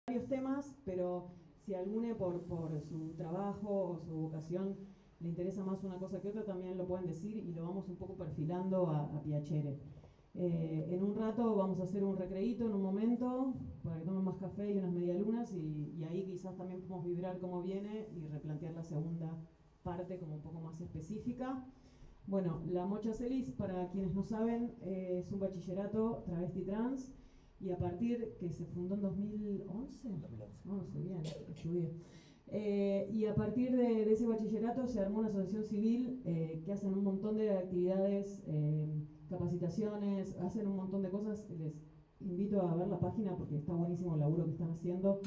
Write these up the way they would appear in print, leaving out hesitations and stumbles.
varios temas, pero si a alguno por su trabajo o su vocación le interesa más una cosa que otra, también lo pueden decir y lo vamos un poco perfilando a Piacere. En un rato vamos a hacer un recreíto en un momento para que tomen más café y unas medialunas y ahí quizás también podemos vibrar cómo viene y replantear la segunda parte como un poco más específica. Bueno, la Mocha Celis, para quienes no saben, es un bachillerato travesti trans y a partir que se fundó en 2011, no sé bien, estudié. Y a partir de ese bachillerato se armó una asociación civil que hacen un montón de actividades, capacitaciones, hacen un montón de cosas. Les invito a ver la página porque está buenísimo el laburo que están haciendo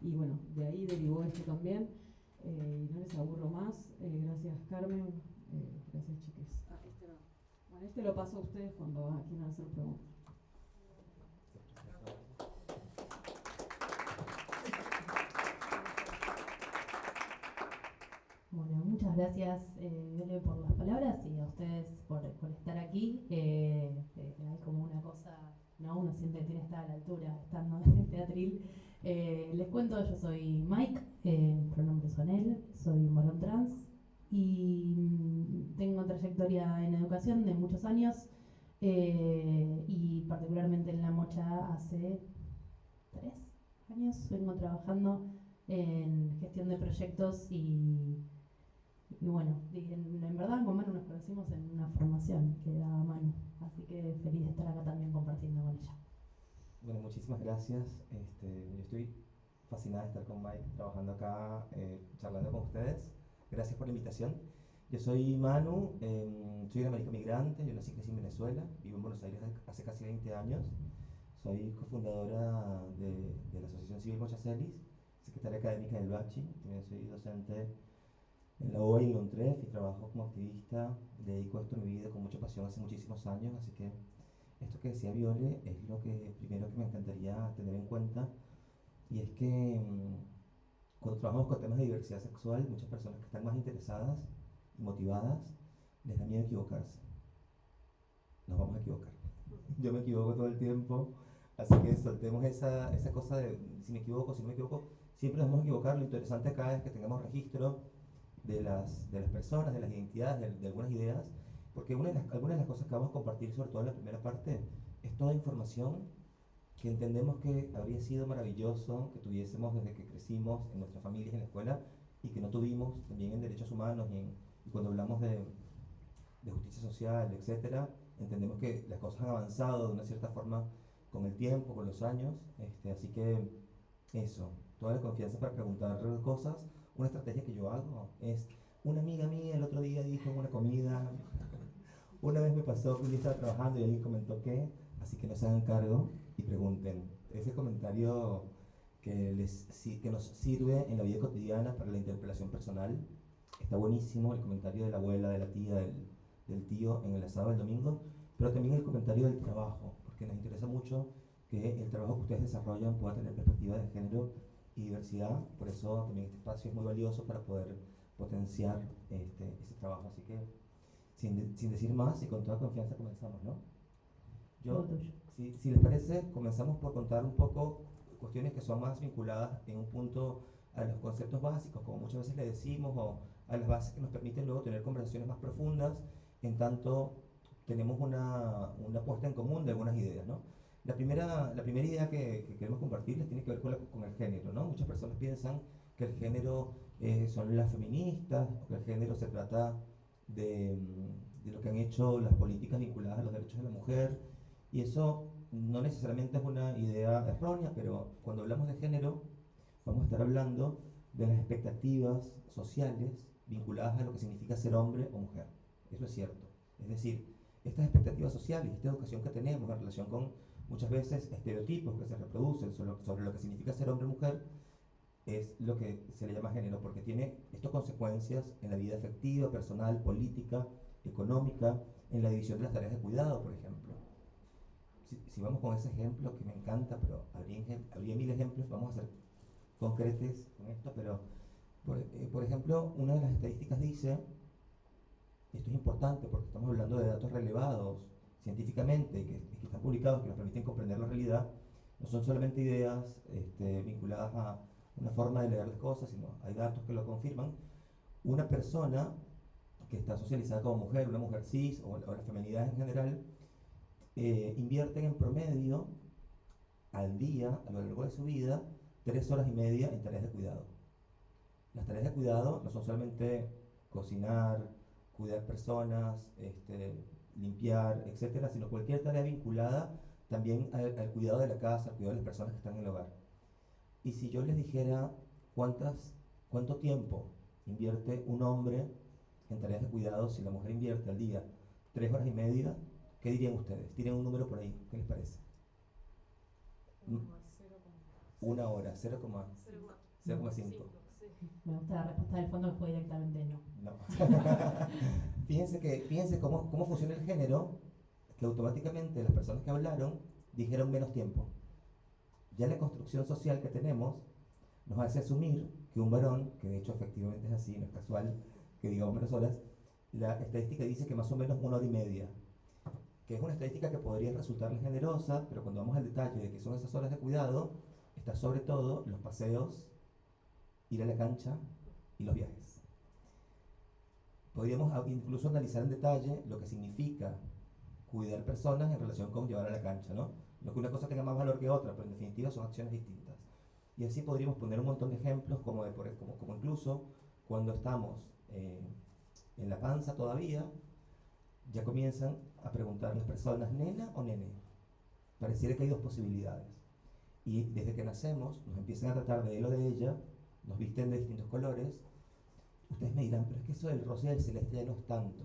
y bueno, de ahí derivó esto también. Y no les aburro más. Gracias Carmen, gracias chiques. Este no. Bueno, este lo paso a ustedes cuando quieran hacer preguntas. Bueno, muchas gracias Bele por las palabras y a ustedes por estar aquí. Hay como una cosa, ¿no? Uno siente que tiene que estar a la altura estando en el teatril. Les cuento, yo soy Mike, pronombres son él, soy un varón trans y tengo trayectoria en educación de muchos años y particularmente en La Mocha hace 3 años vengo trabajando en gestión de proyectos y bueno, en verdad con Manu nos conocimos en una formación que daba Manu, así que feliz de estar acá también compartiendo con ella. Bueno, muchísimas gracias. Yo estoy fascinada de estar con Mike, trabajando acá, charlando con ustedes. Gracias por la invitación. Yo soy Manu, soy una marica migrante, yo nací y crecí en Venezuela, vivo en Buenos Aires hace casi 20 años. Soy cofundadora de la Asociación Civil Mocha Celis, secretaria académica del Bachi, también soy docente en la UBA y en la UNTREF y trabajo como activista. Dedico esto a mi vida con mucha pasión hace muchísimos años, así que esto que decía Viole es lo que primero que me encantaría tener en cuenta, y es que cuando trabajamos con temas de diversidad sexual, muchas personas que están más interesadas y motivadas les da miedo equivocarse. Nos vamos a equivocar. Yo me equivoco todo el tiempo, así que soltemos esa cosa de si me equivoco, si no me equivoco, siempre nos vamos a equivocar. Lo interesante acá es que tengamos registro de las personas, de las identidades, de algunas ideas, porque algunas de las cosas que vamos a compartir, sobre todo en la primera parte, es toda información que entendemos que habría sido maravilloso que tuviésemos desde que crecimos en nuestras familias, en la escuela, y que no tuvimos también en derechos humanos y cuando hablamos de justicia social, etcétera. Entendemos que las cosas han avanzado de una cierta forma con el tiempo, con los años, así que eso, toda la confianza para preguntar cosas. Una estrategia que yo hago es, una amiga mía el otro día dijo en una comida, una vez me pasó que yo estaba trabajando y alguien comentó que, así que no se hagan cargo y pregunten. Ese comentario que nos sirve en la vida cotidiana para la interpelación personal está buenísimo. El comentario de la abuela, de la tía, del tío en el asado del domingo, pero también el comentario del trabajo, porque nos interesa mucho que el trabajo que ustedes desarrollan pueda tener perspectiva de género y diversidad. Por eso también este espacio es muy valioso para poder potenciar ese trabajo. Así que sin decir más y con toda confianza comenzamos, ¿no? Si les parece, comenzamos por contar un poco cuestiones que son más vinculadas en un punto a los conceptos básicos, como muchas veces le decimos, o a las bases que nos permiten luego tener conversaciones más profundas, en tanto tenemos una puesta en común de algunas ideas, ¿no? La primera idea que queremos compartirles tiene que ver con el género, ¿no? Muchas personas piensan que el género son las feministas, o que el género se trata de lo que han hecho las políticas vinculadas a los derechos de la mujer, y eso no necesariamente es una idea errónea, pero cuando hablamos de género vamos a estar hablando de las expectativas sociales vinculadas a lo que significa ser hombre o mujer. Eso es cierto. Es decir, estas expectativas sociales, esta educación que tenemos en relación con muchas veces estereotipos que se reproducen sobre lo que significa ser hombre o mujer, es lo que se le llama género, porque tiene estas consecuencias en la vida afectiva, personal, política, económica, en la división de las tareas de cuidado, por ejemplo. Si vamos con ese ejemplo, que me encanta, pero habría mil ejemplos, vamos a ser concretos con esto, pero por ejemplo, una de las estadísticas dice, esto es importante porque estamos hablando de datos relevados científicamente, que están publicados, que nos permiten comprender la realidad, No son solamente ideas vinculadas a una forma de leer las cosas, sino hay datos que lo confirman. Una persona que está socializada como mujer, una mujer cis o la feminidad en general, invierten en promedio al día, a lo largo de su vida, 3 horas y media en tareas de cuidado. Las tareas de cuidado no son solamente cocinar, cuidar personas, limpiar, etcétera, sino cualquier tarea vinculada también al cuidado de la casa, al cuidado de las personas que están en el hogar. Y si yo les dijera cuánto tiempo invierte un hombre en tareas de cuidado, si la mujer invierte al día 3 horas y media, ¿qué dirían ustedes? Tienen un número por ahí, ¿qué les parece? 1 hora, 0,5. Me gusta la respuesta del fondo que fue directamente no. No. Fíjense cómo funciona el género, que automáticamente las personas que hablaron dijeron menos tiempo. Ya la construcción social que tenemos nos hace asumir que un varón, que de hecho efectivamente es así, no es casual que digamos menos horas, la estadística dice que más o menos 1 hora y media, que es una estadística que podría resultarle generosa, pero cuando vamos al detalle de qué son esas horas de cuidado, está sobre todo los paseos, ir a la cancha y los viajes. Podríamos incluso analizar en detalle lo que significa cuidar personas en relación con llevar a la cancha, ¿no? No que una cosa tenga más valor que otra, pero en definitiva son acciones distintas. Y así podríamos poner un montón de ejemplos, como incluso cuando estamos en la panza todavía, ya comienzan a preguntar las personas, ¿nena o nene? Pareciera que hay dos posibilidades. Y desde que nacemos nos empiezan a tratar de él o de ella, nos visten de distintos colores. Ustedes me dirán, pero es que eso del rosa y del celeste ya no es tanto.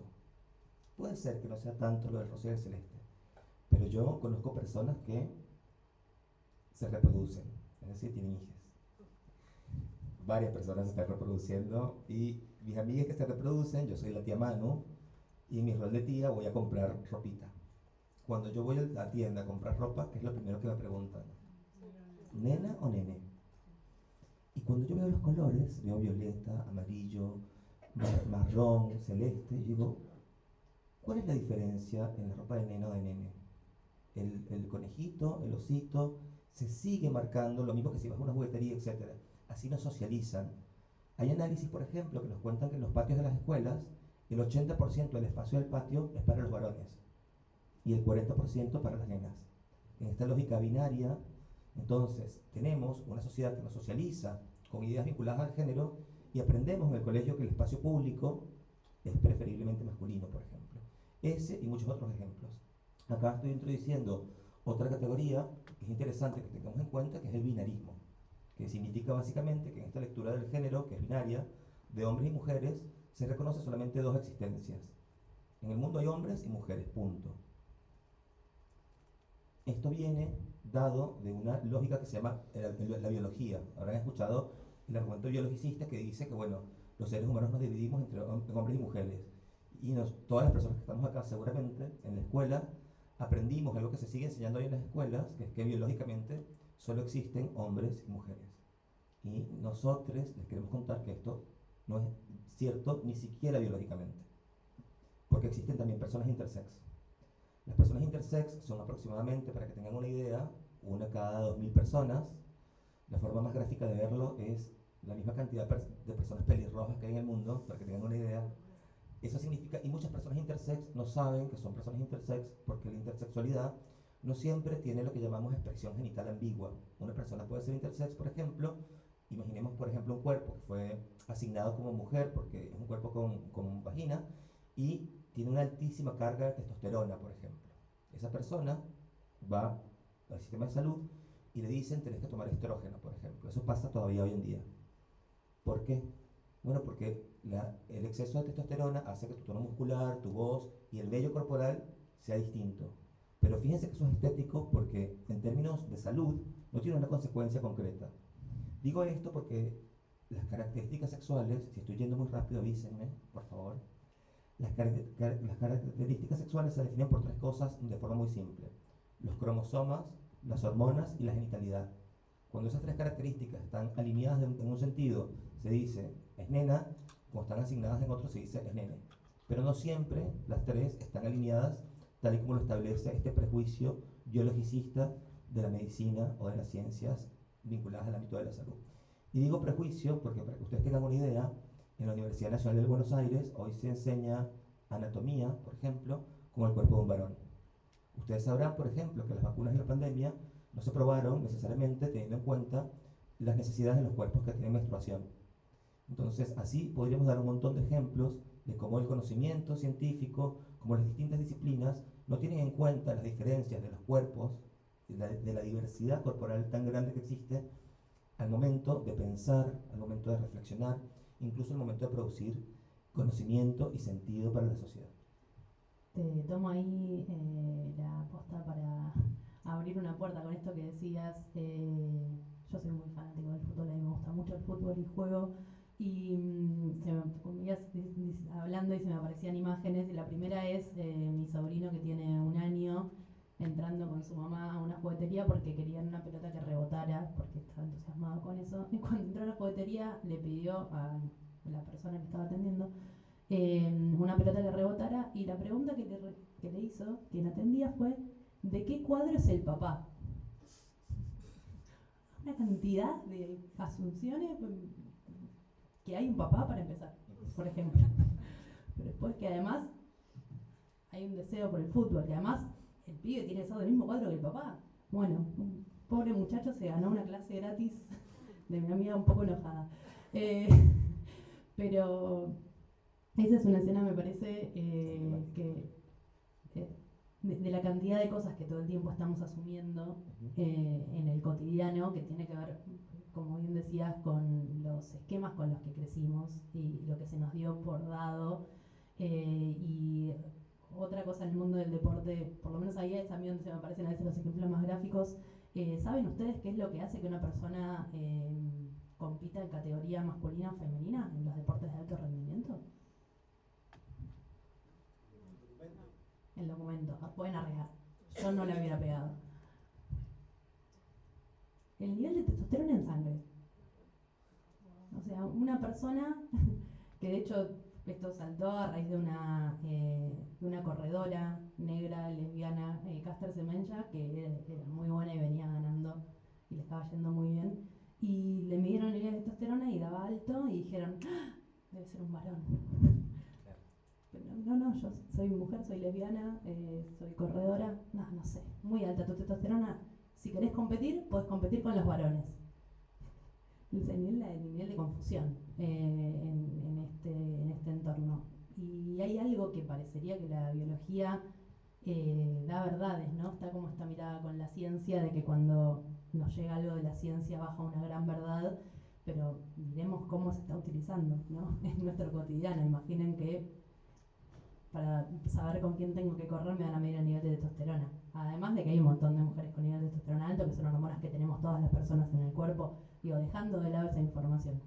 Puede ser que no sea tanto lo del rosa y del celeste, pero yo conozco personas que se reproducen, es decir, tienen hijos. Varias personas se están reproduciendo y mis amigas que se reproducen, yo soy la tía Manu y en mi rol de tía voy a comprar ropita. Cuando yo voy a la tienda a comprar ropa, ¿qué es lo primero que me preguntan? ¿Nena o nene? Y cuando yo veo los colores, veo violeta, amarillo, marrón, celeste, y digo, ¿cuál es la diferencia en la ropa de nena o de nene? El conejito, el osito, se sigue marcando, lo mismo que si vas a una juguetería, etc. Así nos socializan. Hay análisis, por ejemplo, que nos cuentan que en los patios de las escuelas, el 80% del espacio del patio es para los varones y el 40% para las nenas. En esta lógica binaria, entonces, tenemos una sociedad que nos socializa con ideas vinculadas al género y aprendemos en el colegio que el espacio público es preferiblemente masculino, por ejemplo. Ese y muchos otros ejemplos. Acá estoy introduciendo otra categoría que es interesante que tengamos en cuenta, que es el binarismo, que significa básicamente que en esta lectura del género, que es binaria, de hombres y mujeres, se reconoce solamente dos existencias. En el mundo hay hombres y mujeres, punto. Esto viene dado de una lógica que se llama la biología. Habrán escuchado el argumento biologicista que dice que, bueno, los seres humanos nos dividimos entre hombres y mujeres. Y todas las personas que estamos acá, seguramente, en la escuela, aprendimos algo que se sigue enseñando hoy en las escuelas, que es que biológicamente solo existen hombres y mujeres. Y nosotros les queremos contar que esto no es cierto ni siquiera biológicamente, porque existen también personas intersex. Las personas intersex son aproximadamente, para que tengan una idea, una cada 2000 personas. La forma más gráfica de verlo es la misma cantidad de personas pelirrojas que hay en el mundo, para que tengan una idea. Eso significa, y muchas personas intersex no saben que son personas intersex porque la intersexualidad no siempre tiene lo que llamamos expresión genital ambigua. Una persona puede ser intersex, por ejemplo, imaginemos por ejemplo un cuerpo que fue asignado como mujer porque es un cuerpo con vagina y tiene una altísima carga de testosterona, por ejemplo. Esa persona va al sistema de salud y le dicen tenés que tomar estrógeno, por ejemplo. Eso pasa todavía hoy en día. ¿Por qué? Bueno, porque el exceso de testosterona hace que tu tono muscular, tu voz y el vello corporal sea distinto. Pero fíjense que eso es estético porque en términos de salud no tiene una consecuencia concreta. Digo esto porque las características sexuales, si estoy yendo muy rápido avísenme, por favor. Las características sexuales se definen por tres cosas de forma muy simple: los cromosomas, las hormonas y la genitalidad. Cuando esas tres características están alineadas en un sentido, se dice es nena, cuando están asignadas en otro se dice es nene. Pero no siempre las tres están alineadas tal y como lo establece este prejuicio biologicista de la medicina o de las ciencias vinculadas al ámbito de la salud. Y digo prejuicio porque, para que ustedes tengan una idea, en la Universidad Nacional de Buenos Aires hoy se enseña anatomía, por ejemplo, como el cuerpo de un varón. Ustedes sabrán, por ejemplo, que las vacunas de la pandemia no se probaron necesariamente teniendo en cuenta las necesidades de los cuerpos que tienen menstruación. Entonces, así podríamos dar un montón de ejemplos de cómo el conocimiento científico, como las distintas disciplinas, no tienen en cuenta las diferencias de los cuerpos, de la diversidad corporal tan grande que existe, al momento de pensar, al momento de reflexionar, incluso al momento de producir conocimiento y sentido para la sociedad. Te tomo ahí la posta para abrir una puerta con esto que decías. Yo soy muy fanático del fútbol, a mí me gusta mucho el fútbol y juego. Y ibas hablando y se me aparecían imágenes. Y la primera es mi sobrino que tiene 1 año entrando con su mamá a una juguetería porque querían una pelota que rebotara, porque estaba entusiasmado con eso. Y cuando entró a la juguetería le pidió a la persona que estaba atendiendo una pelota que rebotara, y la pregunta que le hizo quien atendía fue: ¿de qué cuadro es el papá? Una cantidad de asunciones que hay un papá, para empezar, por ejemplo. Pero después que además hay un deseo por el fútbol, que además el pibe tiene el mismo cuadro que el papá. Bueno, un pobre muchacho se ganó una clase gratis de mi amiga un poco enojada. Pero esa es una escena, me parece, que de la cantidad de cosas que todo el tiempo estamos asumiendo en el cotidiano, que tiene que ver, como bien decías, con los esquemas con los que crecimos y lo que se nos dio por dado. Y otra cosa en el mundo del deporte, por lo menos ahí es también donde se me aparecen a veces los ejemplos más gráficos. ¿Saben ustedes qué es lo que hace que una persona compita en categoría masculina o femenina en los deportes de alto rendimiento? El documento, pueden arriesgar. Yo no le hubiera pegado. El nivel de testosterona en sangre. O sea, una persona que de hecho esto saltó a raíz de una corredora negra, lesbiana, Caster Semenya, que era muy buena y venía ganando y le estaba yendo muy bien. Y le midieron el nivel de testosterona y daba alto y dijeron: ¡ah! Debe ser un varón. No, yo soy mujer, soy lesbiana, soy corredora, no sé, muy alta tu testosterona. Si querés competir, podés competir con los varones. El nivel de confusión en este entorno. Y hay algo que parecería que la biología da verdades, ¿no? Está como esta mirada con la ciencia de que cuando nos llega algo de la ciencia baja una gran verdad, pero miremos cómo se está utilizando, ¿no? En nuestro cotidiano. Imaginen que para saber con quién tengo que correr me van a medir el nivel de testosterona. Además de que hay un montón de mujeres con nivel de testosterona alto, que son hormonas que tenemos todas las personas en el cuerpo, digo, dejando de lado esa información.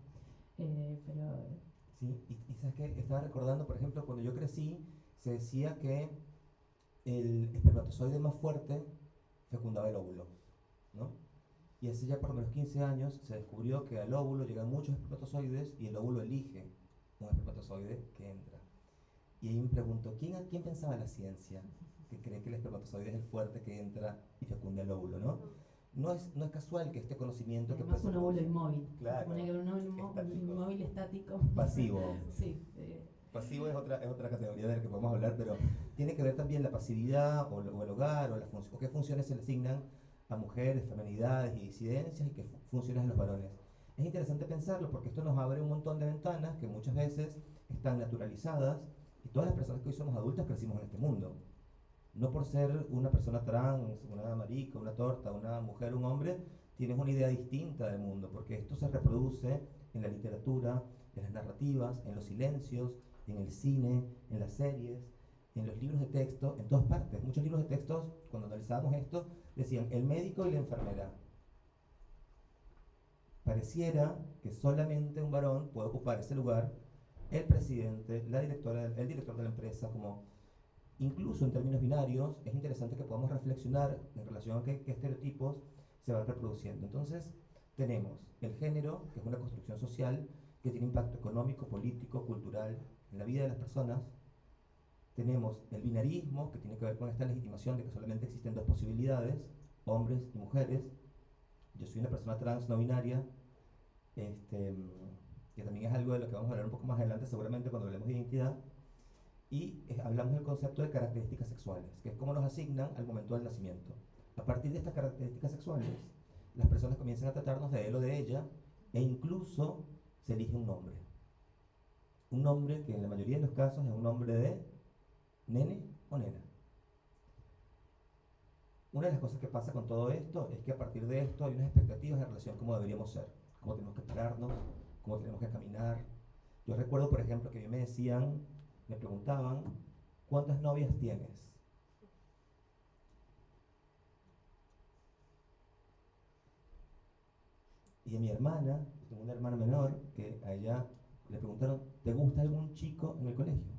Pero sí, y sabes que estaba recordando, por ejemplo, cuando yo crecí, se decía que el espermatozoide más fuerte fecundaba el óvulo, ¿no? Y hace ya por lo menos 15 años se descubrió que al óvulo llegan muchos espermatozoides y el óvulo elige un espermatozoide que entra. Y ahí me pregunto, ¿quién pensaba en la ciencia que cree que el espermatozoide es el fuerte que entra y fecunda el óvulo, ¿no? No es casual que este conocimiento... Además un óvulo inmóvil. Claro. Se supone que un óvulo inmóvil estático. Pasivo. Sí. Pasivo es otra categoría de la que podemos hablar, pero tiene que ver también la pasividad o el hogar o qué funciones se le asignan a mujeres, feminidades y disidencias y qué funciones a los varones. Es interesante pensarlo porque esto nos abre un montón de ventanas que muchas veces están naturalizadas y todas las personas que hoy somos adultas crecimos en este mundo. No por ser una persona trans, una marica, una torta, una mujer, un hombre, tienes una idea distinta del mundo, porque esto se reproduce en la literatura, en las narrativas, en los silencios, en el cine, en las series, en los libros de texto, en todas partes. Muchos libros de textos, cuando analizábamos esto, decían el médico y la enfermera. Pareciera que solamente un varón puede ocupar ese lugar, el presidente, el director de la empresa, como... Incluso en términos binarios, es interesante que podamos reflexionar en relación a qué estereotipos se van reproduciendo. Entonces, tenemos el género, que es una construcción social que tiene impacto económico, político, cultural en la vida de las personas. Tenemos el binarismo, que tiene que ver con esta legitimación de que solamente existen dos posibilidades, hombres y mujeres. Yo soy una persona trans no binaria, que también es algo de lo que vamos a hablar un poco más adelante seguramente cuando hablemos de identidad. Y hablamos del concepto de características sexuales, que es cómo nos asignan al momento del nacimiento. A partir de estas características sexuales, las personas comienzan a tratarnos de él o de ella, e incluso se elige un nombre. Un nombre que en la mayoría de los casos es un nombre de nene o nena. Una de las cosas que pasa con todo esto es que a partir de esto hay unas expectativas en relación a cómo deberíamos ser, cómo tenemos que pararnos, cómo tenemos que caminar. Yo recuerdo, por ejemplo, que a mí me preguntaban, ¿cuántas novias tienes? Y a mi hermana, tengo una hermana menor, que a ella le preguntaron, ¿te gusta algún chico en el colegio?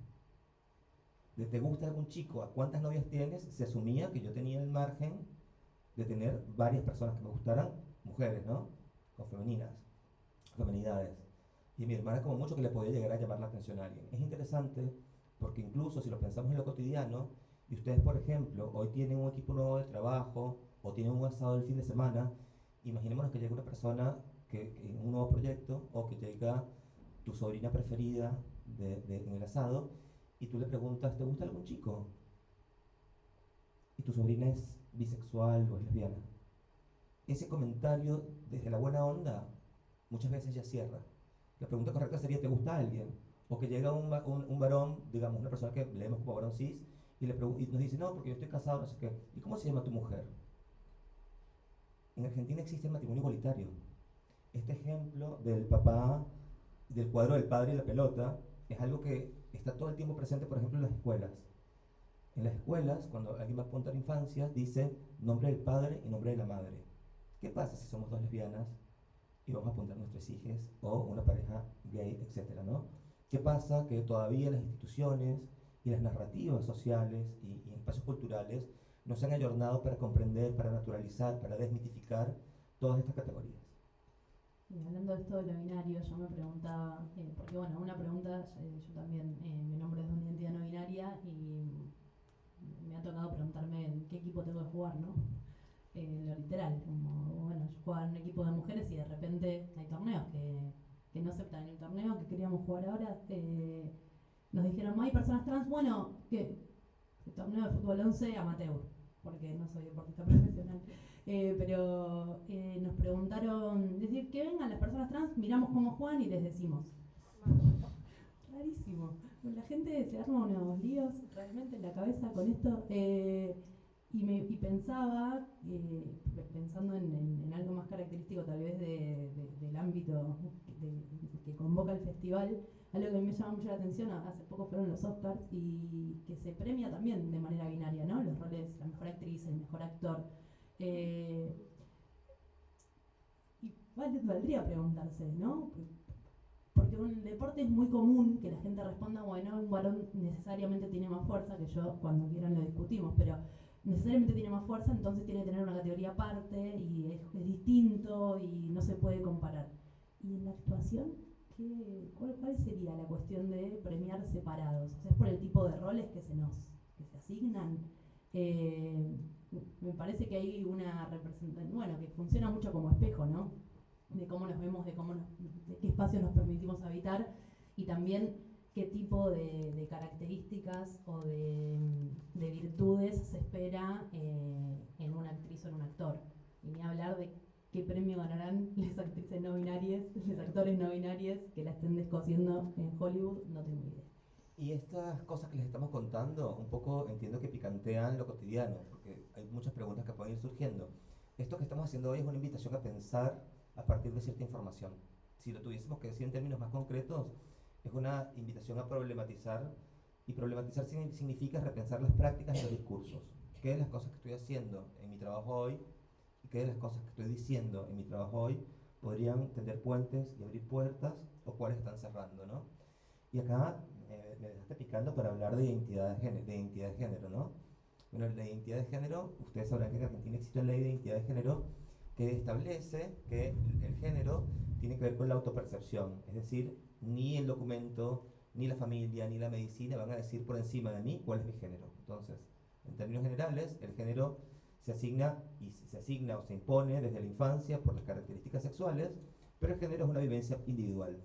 De ¿te gusta algún chico? ¿A cuántas novias tienes? Se asumía que yo tenía el margen de tener varias personas que me gustaran, mujeres, ¿no? O femenidades. Y a mi hermana como mucho que le podía llegar a llamar la atención a alguien. Es interesante porque incluso si lo pensamos en lo cotidiano, y ustedes, por ejemplo, hoy tienen un equipo nuevo de trabajo o tienen un asado del fin de semana, imaginémonos que llega una persona en un nuevo proyecto o que llega tu sobrina preferida en el asado y tú le preguntas, ¿te gusta algún chico? Y tu sobrina es bisexual o es lesbiana. Ese comentario, desde la buena onda, muchas veces ya cierra. La pregunta correcta sería, ¿te gusta alguien? O que llega un varón, digamos, una persona que leemos como varón cis, y nos dice, no, porque yo estoy casado, no sé qué. ¿Y cómo se llama tu mujer? En Argentina existe el matrimonio igualitario. Este ejemplo del cuadro del padre y la pelota, es algo que está todo el tiempo presente, por ejemplo, en las escuelas. En las escuelas, cuando alguien va a apuntar infancia, dice nombre del padre y nombre de la madre. ¿Qué pasa si somos dos lesbianas y vamos a apuntar nuestros hijos o una pareja gay, etcétera, ¿no? ¿Qué pasa? Que todavía las instituciones y las narrativas sociales y espacios culturales nos han ayornado para comprender, para naturalizar, para desmitificar todas estas categorías. Y hablando de esto de lo binario, yo me preguntaba, porque bueno, una pregunta, yo también, mi nombre es de una identidad no binaria y me ha tocado preguntarme en qué equipo tengo que jugar, ¿no? Lo literal, como, bueno, yo jugaba en un equipo de mujeres y de repente hay torneos que no aceptan en el torneo que queríamos jugar ahora. Nos dijeron, ¿no hay personas trans? Bueno, ¿qué? El torneo de fútbol 11 amateur, porque no soy deportista profesional. Pero nos preguntaron, decir que vengan las personas trans, miramos cómo juegan y les decimos. Rarísimo. La gente se arma unos líos realmente en la cabeza con esto. Y pensaba, pensando en algo más característico tal vez del ámbito que convoca el festival, algo que a mí me llama mucho la atención, hace poco fueron los Oscars y que se premia también de manera binaria, ¿no? Los roles, la mejor actriz, el mejor actor. Y valdría preguntarse, ¿no? Porque en el deporte es muy común que la gente responda, bueno, un varón necesariamente tiene más fuerza, que yo cuando quieran lo discutimos, pero necesariamente tiene más fuerza, entonces tiene que tener una categoría aparte y es distinto y no se puede comparar. ¿Y en la actuación? ¿Cuál sería la cuestión de premiar separados? O sea, ¿es por el tipo de roles que se asignan? Me parece que hay una representación, bueno, que funciona mucho como espejo, ¿no? De cómo nos vemos, de qué espacios nos permitimos habitar y también qué tipo de características o de virtudes se espera en una actriz o en un actor. Y ni hablar de qué premio ganarán las actrices no binarias, los actores no binarios que la estén descosiendo en Hollywood, no tengo idea. Y estas cosas que les estamos contando, un poco entiendo que picantean lo cotidiano, porque hay muchas preguntas que pueden ir surgiendo. Esto que estamos haciendo hoy es una invitación a pensar a partir de cierta información. Si lo tuviésemos que decir en términos más concretos, es una invitación a problematizar, y problematizar significa repensar las prácticas y los discursos. ¿Qué de las cosas que estoy haciendo en mi trabajo hoy y qué de las cosas que estoy diciendo en mi trabajo hoy podrían tender puentes y abrir puertas o cuáles están cerrando, ¿no? Y acá me dejaste picando para hablar de identidad de género, ¿no? Bueno, la identidad de género, ustedes sabrán que en Argentina existe una ley de identidad de género que establece que el género tiene que ver con la autopercepción, es decir, ni el documento, ni la familia, ni la medicina van a decir por encima de mí cuál es mi género. Entonces, en términos generales, el género se asigna o se impone desde la infancia por las características sexuales, pero el género es una vivencia individual.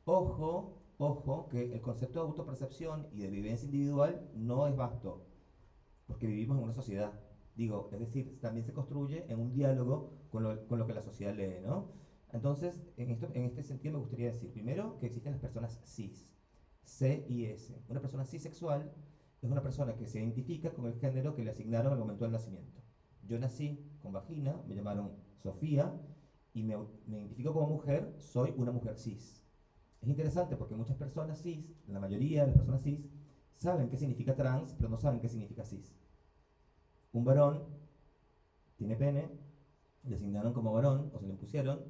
Ojo, que el concepto de autopercepción y de vivencia individual no es vasto, porque vivimos en una sociedad. Digo, es decir, también se construye en un diálogo con lo que la sociedad lee, ¿no? Entonces, en este sentido me gustaría decir, primero, que existen las personas cis, C-I-S. Una persona cisexual es una persona que se identifica con el género que le asignaron al momento del nacimiento. Yo nací con vagina, me llamaron Sofía, y me identifico como mujer, soy una mujer cis. Es interesante porque muchas personas cis, la mayoría de las personas cis, saben qué significa trans, pero no saben qué significa cis. Un varón tiene pene, le asignaron como varón, o se le impusieron,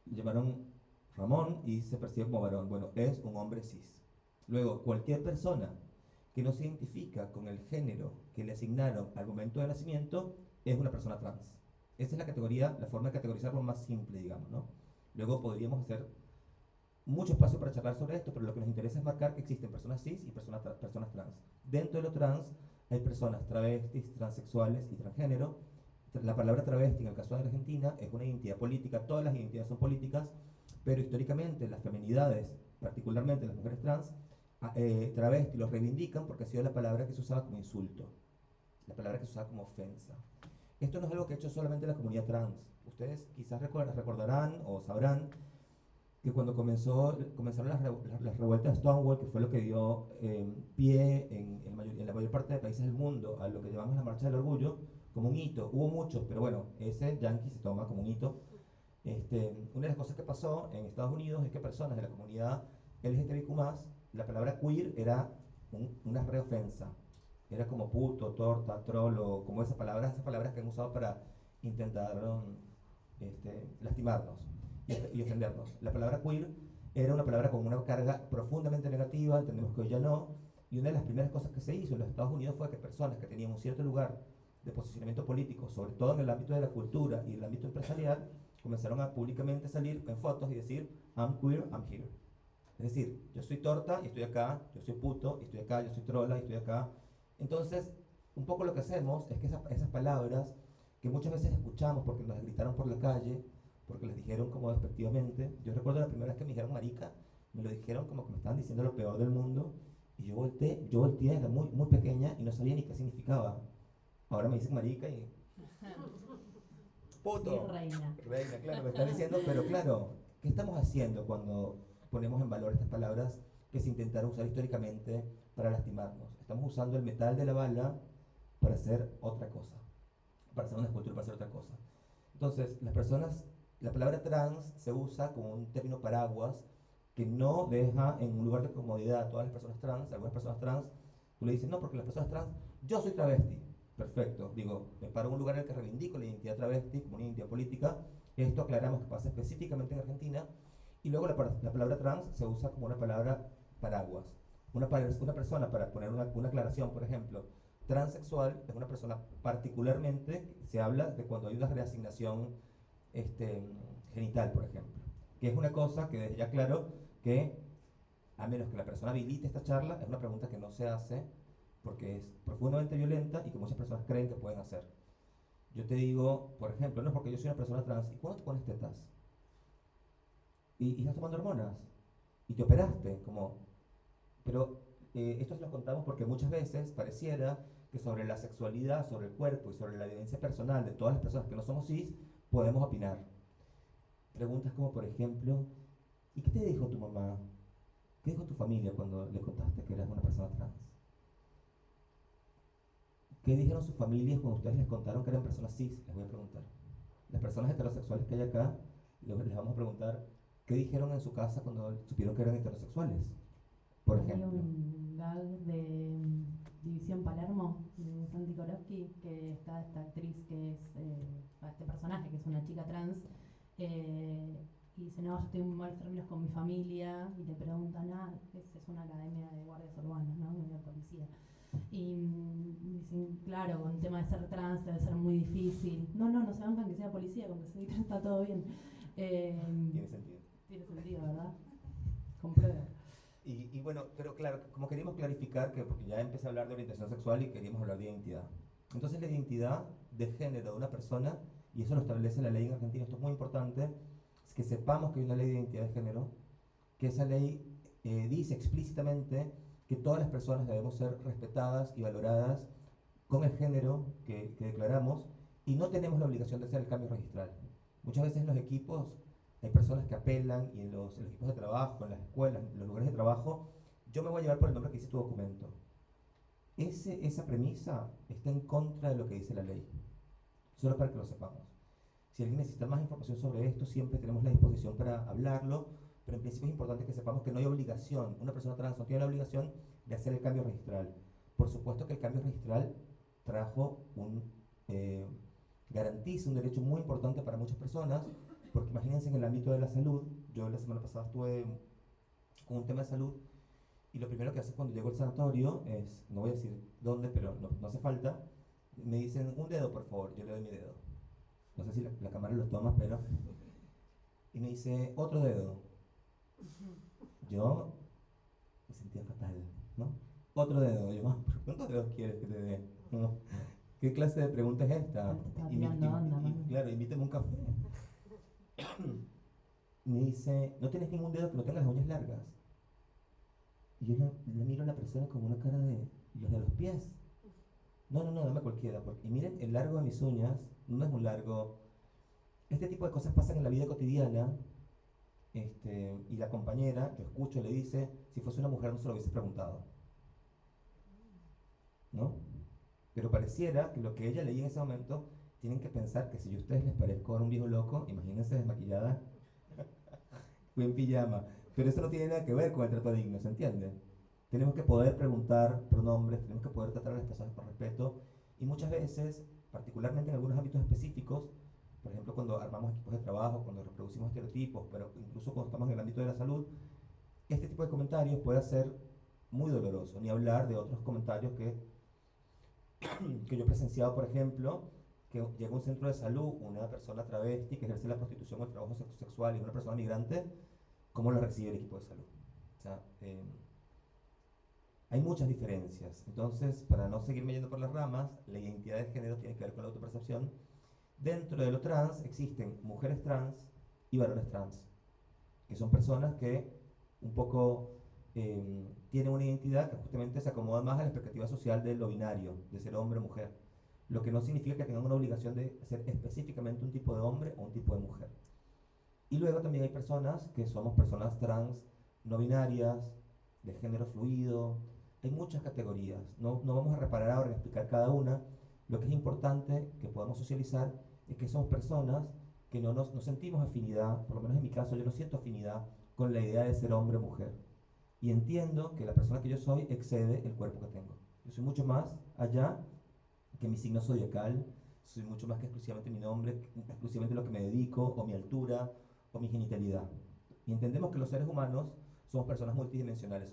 le llamaron Ramón y se percibe como varón. Bueno, es un hombre cis. Luego, cualquier persona que no se identifica con el género que le asignaron al momento de nacimiento es una persona trans. Esa es la categoría, la forma de categorizarlo más simple, digamos, ¿no? Luego podríamos hacer mucho espacio para charlar sobre esto, pero lo que nos interesa es marcar que existen personas cis y personas trans. Dentro de lo trans hay personas travestis, transexuales y transgénero. La palabra travesti en el caso de Argentina es una identidad política, todas las identidades son políticas, pero históricamente las feminidades, particularmente las mujeres trans, travesti los reivindican porque ha sido la palabra que se usaba como insulto, la palabra que se usaba como ofensa. Esto no es algo que ha hecho solamente la comunidad trans. Ustedes quizás recordarán o sabrán que cuando comenzaron las revueltas de Stonewall, que fue lo que dio pie en la mayor parte de países del mundo a lo que llamamos la Marcha del Orgullo, como un hito. Hubo muchos, pero bueno, ese yankee se toma como un hito. Una de las cosas que pasó en Estados Unidos es que personas de la comunidad LGTBIQ+, la palabra queer era una reofensa. Era como puto, torta, trolo, como esas palabras que han usado para intentar lastimarnos y ofendernos. La palabra queer era una palabra con una carga profundamente negativa, entendemos que hoy ya no, y una de las primeras cosas que se hizo en los Estados Unidos fue que personas que tenían un cierto lugar de posicionamiento político, sobre todo en el ámbito de la cultura y el ámbito empresarial, comenzaron a públicamente salir en fotos y decir, I'm queer, I'm here. Es decir, yo soy torta y estoy acá, yo soy puto y estoy acá, yo soy trola y estoy acá. Entonces, un poco lo que hacemos es que esas palabras que muchas veces escuchamos porque nos gritaron por la calle, porque les dijeron como despectivamente. Yo recuerdo la primera vez que me dijeron marica, me lo dijeron como que me estaban diciendo lo peor del mundo, y yo volteé, era muy, muy pequeña y no sabía ni qué significaba. Ahora me dicen marica y... ¡Puto! Sí, reina. Reina, claro, me están diciendo, pero claro, ¿qué estamos haciendo cuando ponemos en valor estas palabras que se intentaron usar históricamente para lastimarnos? Estamos usando el metal de la bala para hacer otra cosa, para hacer una escultura, para hacer otra cosa. Entonces, la palabra trans se usa como un término paraguas que no deja en un lugar de comodidad a todas las personas trans. Algunas personas trans, tú le dices, no, porque las personas trans, yo soy travesti. Perfecto, digo, me paro en un lugar en el que reivindico la identidad travesti como una identidad política. Esto aclaramos que pasa específicamente en Argentina. Y luego la palabra trans se usa como una palabra paraguas. Una persona, para poner una aclaración, por ejemplo, transexual es una persona particularmente, se habla de cuando hay una reasignación genital, por ejemplo, que es una cosa que desde ya claro que, a menos que la persona habilite esta charla, es una pregunta que no se hace porque es profundamente violenta y que muchas personas creen que pueden hacer. Yo te digo, por ejemplo, no es porque yo soy una persona trans, ¿y cuándo te pones tetas? Y estás tomando hormonas, y te operaste, pero esto se lo contamos porque muchas veces pareciera que sobre la sexualidad, sobre el cuerpo y sobre la vivencia personal de todas las personas que no somos cis, podemos opinar. Preguntas como, por ejemplo, ¿y qué te dijo tu mamá? ¿Qué dijo tu familia cuando le contaste que eras una persona trans? ¿Qué dijeron sus familias cuando ustedes les contaron que eran personas cis? Les voy a preguntar. Las personas heterosexuales que hay acá, les vamos a preguntar, ¿qué dijeron en su casa cuando supieron que eran heterosexuales? Por ejemplo. Hay un gag de División Palermo, de Santi Korowski, que está esta actriz que es, este personaje, que es una chica trans, y dice, no, yo estoy en malos términos con mi familia, y le preguntan, es una academia de guardias urbanos, ¿no? Una policía. Y dicen, claro, con el tema de ser trans debe ser muy difícil. No se bancan que sea policía, con que sea trans está todo bien. Tiene sentido. Tiene sentido, ¿verdad? Compruebo. Y bueno, pero claro, como queríamos clarificar, porque ya empecé a hablar de orientación sexual y queríamos hablar de identidad. Entonces la identidad de género de una persona, y eso lo establece la ley en Argentina, esto es muy importante, es que sepamos que hay una ley de identidad de género, que esa ley dice explícitamente que todas las personas debemos ser respetadas y valoradas con el género que declaramos, y no tenemos la obligación de hacer el cambio registral. Muchas veces en los equipos hay personas que apelan, y en los equipos de trabajo, en las escuelas, en los lugares de trabajo, yo me voy a llevar por el nombre que dice tu documento. Esa premisa está en contra de lo que dice la ley, solo para que lo sepamos. Si alguien necesita más información sobre esto, siempre tenemos la disposición para hablarlo, pero en principio es importante que sepamos que no hay obligación, una persona trans no tiene la obligación de hacer el cambio registral. Por supuesto que el cambio registral garantiza un derecho muy importante para muchas personas, porque imagínense en el ámbito de la salud, yo la semana pasada estuve con un tema de salud, y lo primero que hace cuando llego al sanatorio es, no voy a decir dónde, pero no hace falta, me dicen un dedo por favor, yo le doy mi dedo. No sé si la cámara lo toma, pero... Y me dice, otro dedo. Yo me sentía fatal, ¿no? Otro dedo. Yo, ¿cuántos dedos quieres que te dé? ¿No? ¿Qué clase de pregunta es esta? Claro, invíteme un café. Me dice, ¿no tienes ningún dedo que no tenga las uñas largas? Y yo le miro a la persona con una cara de, los de los pies. No, dame cualquiera. Y miren, el largo de mis uñas no es un largo... Este tipo de cosas pasan en la vida cotidiana, y la compañera, yo escucho, le dice, si fuese una mujer no se lo hubiese preguntado. ¿No? Pero pareciera que lo que ella leía en ese momento, tienen que pensar que si yo a ustedes les parezco a un viejo loco, imagínense desmaquillada, o en pijama. Pero eso no tiene nada que ver con el trato digno, ¿se entiende? Tenemos que poder preguntar pronombres, tenemos que poder tratar a las personas con respeto, y muchas veces, particularmente en algunos ámbitos específicos, por ejemplo cuando armamos equipos de trabajo, cuando reproducimos estereotipos, pero incluso cuando estamos en el ámbito de la salud, este tipo de comentarios puede ser muy doloroso, ni hablar de otros comentarios que yo he presenciado, por ejemplo, que llega a un centro de salud una persona travesti que ejerce la prostitución o el trabajo sexual y es una persona migrante, ¿cómo lo recibe el equipo de salud? O sea, hay muchas diferencias. Entonces, para no seguirme yendo por las ramas, la identidad de género tiene que ver con la autopercepción. Dentro de lo trans existen mujeres trans y varones trans, que son personas que un poco tienen una identidad que justamente se acomoda más a la expectativa social de lo binario, de ser hombre o mujer, lo que no significa que tengan una obligación de ser específicamente un tipo de hombre o un tipo de mujer. Y luego también hay personas que somos personas trans no binarias, de género fluido, hay muchas categorías, no vamos a reparar ahora en explicar cada una. Lo que es importante que podamos socializar es que somos personas que no sentimos afinidad, por lo menos en mi caso yo no siento afinidad con la idea de ser hombre o mujer. Y entiendo que la persona que yo soy excede el cuerpo que tengo. Yo soy mucho más allá que mi signo zodiacal, soy mucho más que exclusivamente mi nombre, exclusivamente lo que me dedico, o mi altura, o mi genitalidad. Y entendemos que los seres humanos somos personas multidimensionales,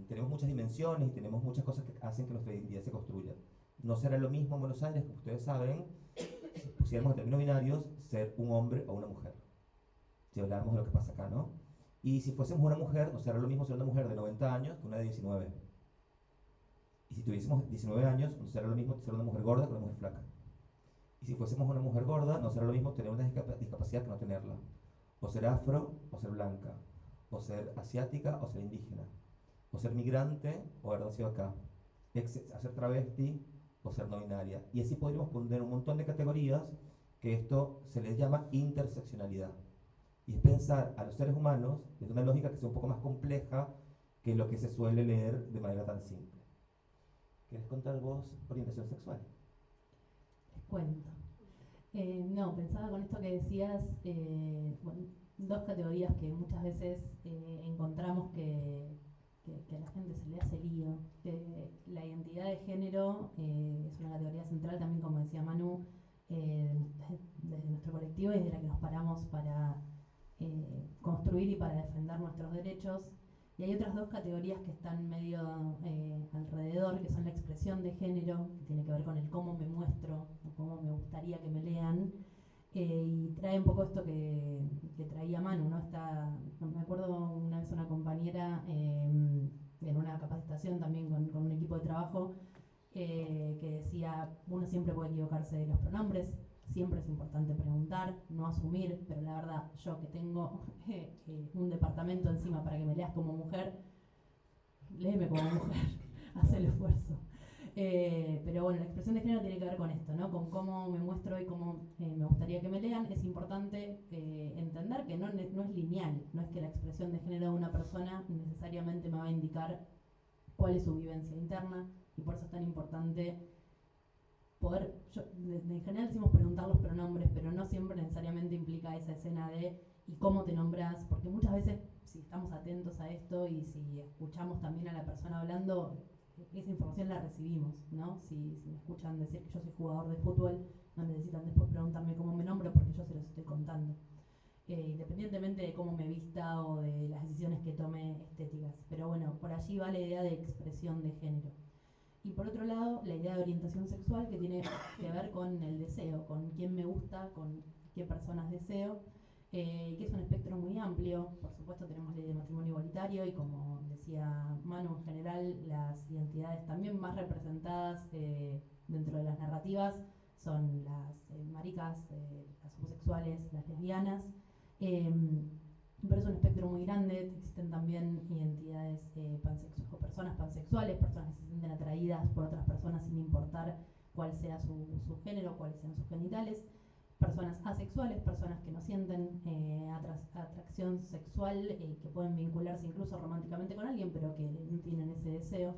tenemos muchas dimensiones y tenemos muchas cosas que hacen que nuestra identidad se construya. No será lo mismo en Buenos Aires, como ustedes saben, si pusiéramos en términos binarios, ser un hombre o una mujer. Si habláramos de lo que pasa acá, ¿no? Y si fuésemos una mujer, no será lo mismo ser una mujer de 90 años que una de 19. Y si tuviésemos 19 años, no será lo mismo ser una mujer gorda que una mujer flaca. Y si fuésemos una mujer gorda, no será lo mismo tener una discapacidad que no tenerla. O ser afro, o ser blanca. O ser asiática, o ser indígena. O ser migrante, o haber nacido acá. Ser travesti, o ser no binaria. Y así podríamos poner un montón de categorías que esto se les llama interseccionalidad. Y es pensar a los seres humanos desde una lógica que sea un poco más compleja que lo que se suele leer de manera tan simple. ¿Quieres contar vos orientación sexual? Les cuento. No, pensaba con esto que decías, bueno, dos categorías que muchas veces encontramos que a la gente se le hace lío. La identidad de género es una categoría central también, como decía Manu, desde nuestro colectivo y de la que nos paramos para construir y para defender nuestros derechos. Y hay otras dos categorías que están medio alrededor, que son la expresión de género, que tiene que ver con el cómo me muestro, o cómo me gustaría que me lean, y trae un poco esto que traía Manu, ¿no? Me acuerdo una vez una compañera en una capacitación también con un equipo de trabajo, que decía, uno siempre puede equivocarse de los pronombres, siempre es importante preguntar, no asumir, pero la verdad, yo que tengo un departamento encima para que me leas como mujer, léeme como mujer, haz el esfuerzo. Pero bueno, la expresión de género tiene que ver con esto, ¿no? Con cómo me muestro y cómo me gustaría que me lean. Es importante entender que no es lineal, no es que la expresión de género de una persona necesariamente me va a indicar cuál es su vivencia interna, y por eso es tan importante poder, en general decimos preguntar los pronombres, pero no siempre necesariamente implica esa escena de ¿y cómo te nombras? Porque muchas veces, si estamos atentos a esto y si escuchamos también a la persona hablando, esa información la recibimos, ¿no? Si me escuchan decir que yo soy jugador de fútbol, no necesitan después preguntarme cómo me nombro porque yo se los estoy contando. Independientemente de cómo me vista o de las decisiones que tome estéticas. Pero bueno, por allí va la idea de expresión de género. Y por otro lado, la idea de orientación sexual, que tiene que ver con el deseo, con quién me gusta, con qué personas deseo, que es un espectro muy amplio. Por supuesto tenemos ley de matrimonio igualitario y, como decía Manu, en general las identidades también más representadas dentro de las narrativas son las maricas, las homosexuales, las lesbianas, pero es un espectro muy grande. Existen también identidades o personas pansexuales, personas que se sienten atraídas por otras personas sin importar cuál sea su género, cuáles sean sus genitales, personas asexuales, personas que no sienten atracción sexual, que pueden vincularse incluso románticamente con alguien, pero que no tienen ese deseo.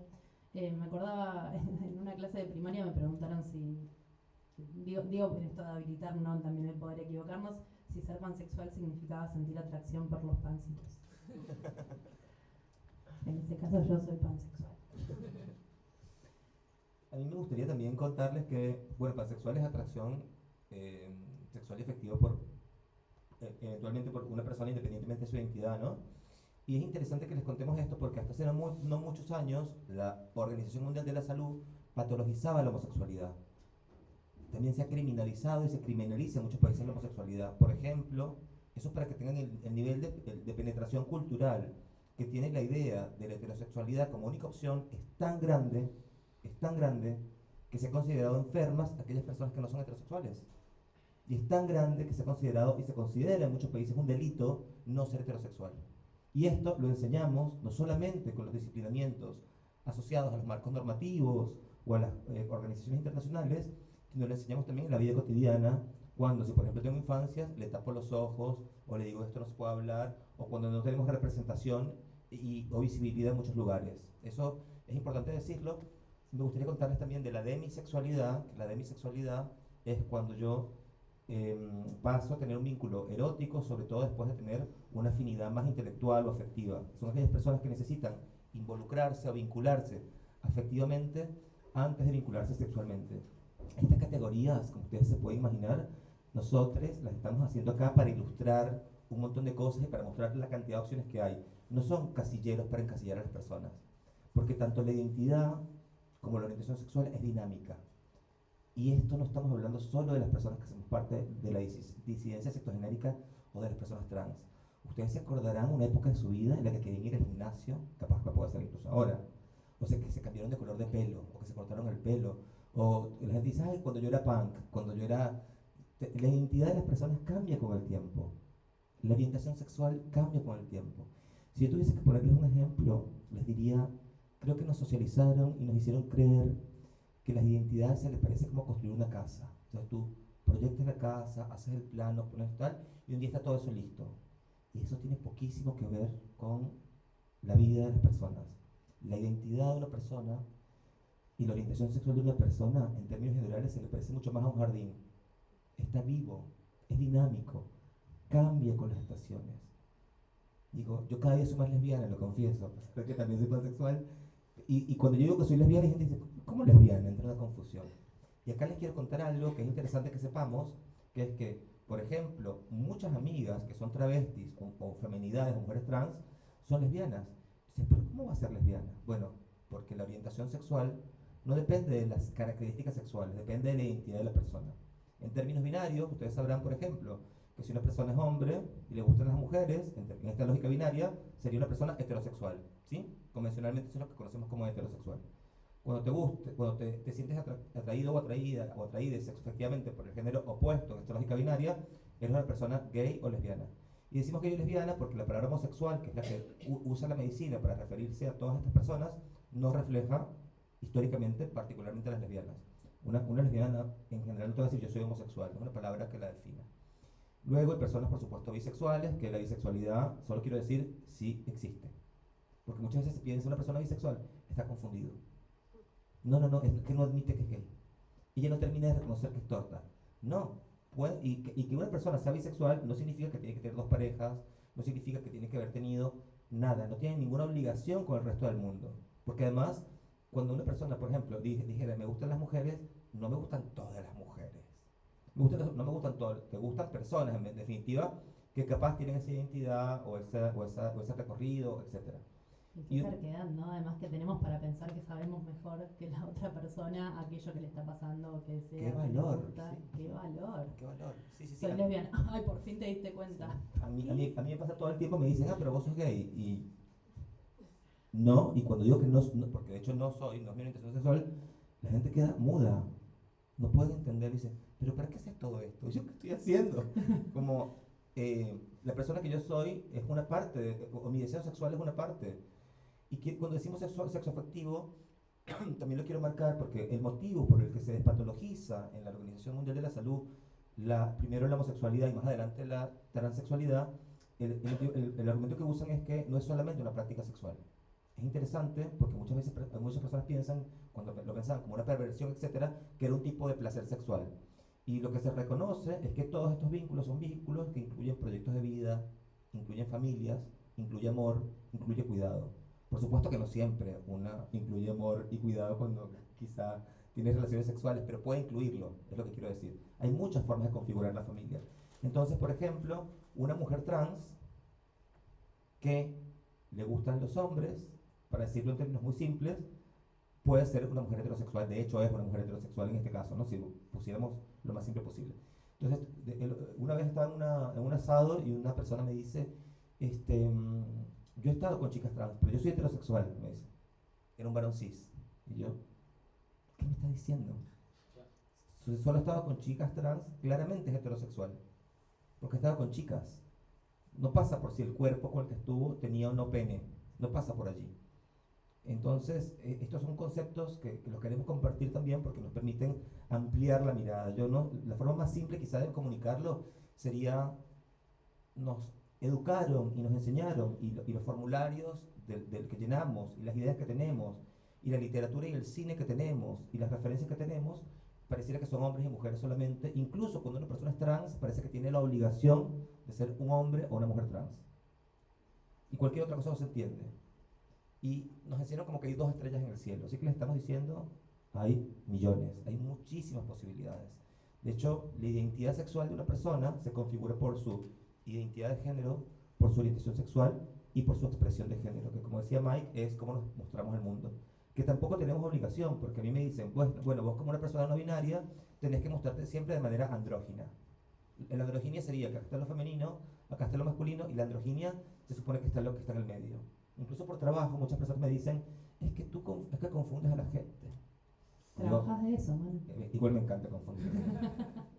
Me acordaba, en una clase de primaria me preguntaron si, digo en esto de habilitar, ¿no? También el poder equivocarnos, si ser pansexual significaba sentir atracción por los pancitos. En este caso yo soy pansexual. A mí me gustaría también contarles que, bueno, pansexual es atracción sexual y afectiva eventualmente por una persona independientemente de su identidad, ¿no? Y es interesante que les contemos esto porque hasta hace no muchos años la Organización Mundial de la Salud patologizaba la homosexualidad. También se ha criminalizado y se criminaliza en muchos países la homosexualidad. Por ejemplo, eso es para que tengan el nivel de penetración cultural que tiene la idea de la heterosexualidad como única opción. Es tan grande que se ha considerado enfermas aquellas personas que no son heterosexuales. Y es tan grande que se ha considerado y se considera en muchos países un delito no ser heterosexual. Y esto lo enseñamos no solamente con los disciplinamientos asociados a los marcos normativos o a las organizaciones internacionales, sino lo enseñamos también en la vida cotidiana, cuando, si por ejemplo tengo infancias, le tapo los ojos o le digo esto no se puede hablar, o cuando no tenemos representación o visibilidad en muchos lugares. Eso es importante decirlo. Me gustaría contarles también de la demisexualidad. La demisexualidad es cuando yo paso a tener un vínculo erótico, sobre todo después de tener una afinidad más intelectual o afectiva. Son aquellas personas que necesitan involucrarse o vincularse afectivamente antes de vincularse sexualmente. Estas categorías, como ustedes se pueden imaginar, nosotros las estamos haciendo acá para ilustrar un montón de cosas y para mostrar la cantidad de opciones que hay. No son casilleros para encasillar a las personas, porque tanto la identidad como la orientación sexual es dinámica. Y esto no estamos hablando solo de las personas que hacemos parte de la disidencia sexogenérica o de las personas trans. Ustedes se acordarán una época de su vida en la que querían ir al gimnasio, capaz que puede ser incluso ahora, o sea, que se cambiaron de color de pelo, o que se cortaron el pelo, o la gente dice, ay, cuando yo era punk, cuando yo era... La identidad de las personas cambia con el tiempo. La orientación sexual cambia con el tiempo. Si yo tuviese que ponerles un ejemplo, les diría, creo que nos socializaron y nos hicieron creer que las identidades se les parece como construir una casa. Entonces tú proyectas la casa, haces el plano, pones tal, y un día está todo eso listo. Y eso tiene poquísimo que ver con la vida de las personas. La identidad de una persona y la orientación sexual de una persona, en términos generales, se le parece mucho más a un jardín. Está vivo, es dinámico, cambia con las estaciones. Digo, yo cada día soy más lesbiana, lo confieso, creo que también soy pansexual. Y cuando yo digo que soy lesbiana, hay gente que dice, ¿cómo lesbiana? Entra una confusión. Y acá les quiero contar algo que es interesante que sepamos, que es que, por ejemplo, muchas amigas que son travestis o feminidades o mujeres trans son lesbianas. Dicen, ¿pero cómo va a ser lesbiana? Bueno, porque la orientación sexual no depende de las características sexuales, depende de la identidad de la persona. En términos binarios, ustedes sabrán, por ejemplo, que si una persona es hombre y le gustan las mujeres, en esta lógica binaria, sería una persona heterosexual, ¿sí? Convencionalmente eso es lo que conocemos como heterosexual. cuando te guste, cuando te sientes atraído o atraída sexoafectivamente por el género opuesto en esta lógica binaria, eres una persona gay o lesbiana. Y decimos gay o lesbiana porque la palabra homosexual, que es la que usa la medicina para referirse a todas estas personas, no refleja históricamente, particularmente a las lesbianas. Una lesbiana en general no te va a decir yo soy homosexual, no es una palabra que la defina. Luego hay personas, por supuesto, bisexuales, que la bisexualidad, solo quiero decir, sí existe. Porque muchas veces se piensa una persona bisexual, está confundido. No, es que no admite que es gay. Ella no termina de reconocer que es torta. No, y que una persona sea bisexual no significa que tiene que tener dos parejas, no significa que tiene que haber tenido nada, no tiene ninguna obligación con el resto del mundo. Porque además, cuando una persona, por ejemplo, dijera, me gustan las mujeres, no me gustan todas las mujeres. No me gustan todas, te gustan personas, en definitiva, que capaz tienen esa identidad o ese recorrido, etc. Y qué terquedad, ¿no? Además que tenemos para pensar que sabemos mejor que la otra persona aquello que le está pasando, que sea, qué valor, gusta, sí. qué valor. Qué valor, sí. Soy lesbiana, ay, por fin te diste cuenta. Sí. A mí me pasa todo el tiempo, me dicen, pero vos sos gay, y no, y cuando digo que no, porque de hecho no es mi orientación sexual, la gente queda muda, no pueden entender, dicen, pero ¿para qué haces todo esto? ¿Yo qué estoy haciendo? Como la persona que yo soy es una parte, o mi deseo sexual es una parte. Y que cuando decimos sexo afectivo, también lo quiero marcar porque el motivo por el que se despatologiza en la Organización Mundial de la Salud, primero la homosexualidad y más adelante la transexualidad, el argumento que usan es que no es solamente una práctica sexual. Es interesante porque muchas personas piensan, cuando lo pensaban como una perversión, etcétera, que era un tipo de placer sexual. Y lo que se reconoce es que todos estos vínculos son vínculos que incluyen proyectos de vida, incluyen familias, incluye amor, incluye cuidado. Por supuesto que no siempre incluye amor y cuidado cuando quizá tienes relaciones sexuales, pero puede incluirlo, es lo que quiero decir. Hay muchas formas de configurar la familia. Entonces, por ejemplo, una mujer trans que le gustan los hombres, para decirlo en términos muy simples, puede ser una mujer heterosexual. De hecho, es una mujer heterosexual en este caso, ¿no? Si pusiéramos lo más simple posible. Entonces, una vez estaba en un asado y una persona me dice, yo he estado con chicas trans, pero yo soy heterosexual, me dice. Era un varón cis. Y yo, ¿qué me está diciendo? Solo he estado con chicas trans, claramente es heterosexual. Porque estaba con chicas. No pasa por si el cuerpo con el que estuvo tenía o no pene. No pasa por allí. Entonces, estos son conceptos que los queremos compartir también porque nos permiten ampliar la mirada. La forma más simple quizá de comunicarlo sería, nos educaron y nos enseñaron, y los formularios del que llenamos, y las ideas que tenemos, y la literatura y el cine que tenemos, y las referencias que tenemos, pareciera que son hombres y mujeres solamente. Incluso cuando una persona es trans, parece que tiene la obligación de ser un hombre o una mujer trans. Y cualquier otra cosa no se entiende. Y nos enseñaron como que hay dos estrellas en el cielo. Así que les estamos diciendo, hay millones, hay muchísimas posibilidades. De hecho, la identidad sexual de una persona se configura por su identidad de género, por su orientación sexual y por su expresión de género, que como decía Mike, es como nos mostramos el mundo. Que tampoco tenemos obligación, porque a mí me dicen, bueno, vos como una persona no binaria tenés que mostrarte siempre de manera andrógina. La androginia sería que acá está lo femenino, acá está lo masculino, y la androginia se supone que está lo que está en el medio. Incluso por trabajo, muchas personas me dicen, es que confundes a la gente. ¿Trabajas de eso, man? Igual me encanta confundir.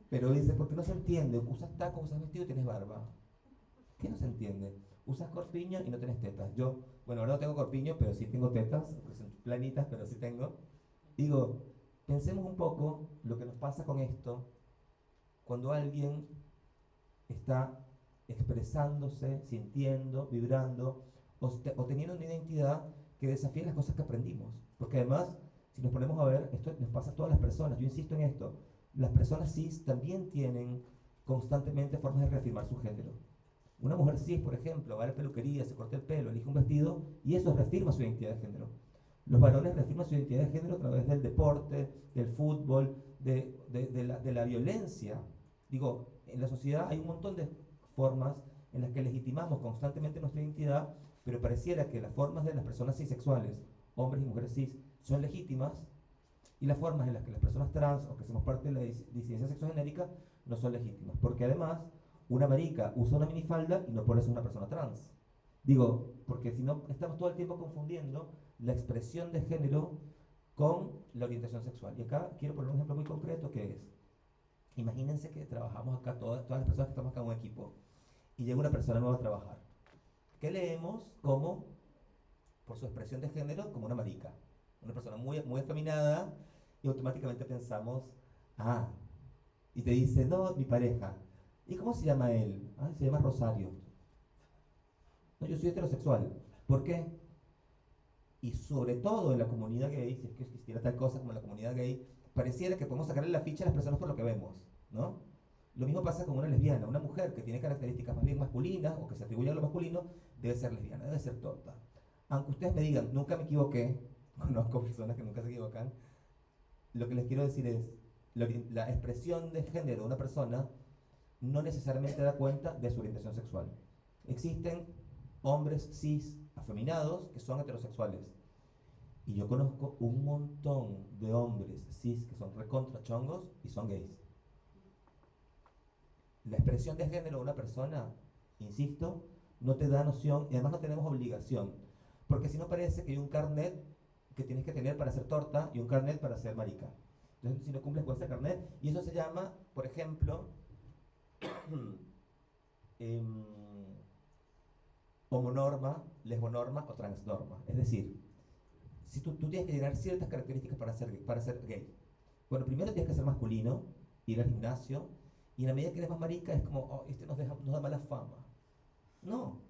Pero dice, ¿por qué no se entiende? Usas tacos, usas vestido y tienes barba. ¿Qué no se entiende? Usas corpiño y no tienes tetas. Yo, bueno, ahora no tengo corpiño, pero sí tengo tetas, que son planitas, pero sí tengo. Digo, pensemos un poco lo que nos pasa con esto cuando alguien está expresándose, sintiendo, vibrando, o teniendo una identidad que desafía las cosas que aprendimos. Porque además, si nos ponemos a ver, esto nos pasa a todas las personas. Yo insisto en esto. Las personas cis también tienen constantemente formas de reafirmar su género. Una mujer cis, por ejemplo, va a la peluquería, se corta el pelo, elige un vestido y eso reafirma su identidad de género. Los varones reafirman su identidad de género a través del deporte, del fútbol, de la violencia. Digo, en la sociedad hay un montón de formas en las que legitimamos constantemente nuestra identidad, pero pareciera que las formas de las personas cisexuales, hombres y mujeres cis, son legítimas, y las formas en las que las personas trans o que somos parte de la disidencia sexogenérica no son legítimas, porque además una marica usa una minifalda y no por eso es una persona trans. Digo, porque si no estamos todo el tiempo confundiendo la expresión de género con la orientación sexual. Y acá quiero poner un ejemplo muy concreto que es, imagínense que trabajamos acá, todas las personas que estamos acá en un equipo, y llega una persona nueva a trabajar. ¿Qué leemos como, por su expresión de género, como una marica? Una persona muy, muy afeminada, y automáticamente pensamos, ah, y te dice, no, mi pareja. ¿Y cómo se llama él? Ah, se llama Rosario. No, yo soy heterosexual. ¿Por qué? Y sobre todo en la comunidad gay, si es que existiera tal cosa como la comunidad gay, pareciera que podemos sacarle la ficha a las personas por lo que vemos, ¿no? Lo mismo pasa con una lesbiana. Una mujer que tiene características más bien masculinas o que se atribuye a lo masculino, debe ser lesbiana, debe ser torta. Aunque ustedes me digan, nunca me equivoqué, conozco personas que nunca se equivocan, lo que les quiero decir es, la expresión de género de una persona no necesariamente da cuenta de su orientación sexual. Existen hombres cis afeminados que son heterosexuales. Y yo conozco un montón de hombres cis que son recontra chongos y son gays. La expresión de género de una persona, insisto, no te da noción y además no tenemos obligación. Porque si no parece que hay un carnet que tienes que tener para ser torta y un carnet para ser marica. Entonces si no cumples con ese carnet, y eso se llama, por ejemplo, homonorma, lesbonorma o transnorma. Es decir, si tú tienes que llenar ciertas características para ser gay. Bueno, primero tienes que ser masculino, ir al gimnasio, y en la medida que eres más marica es como, oh, este nos da mala fama. No,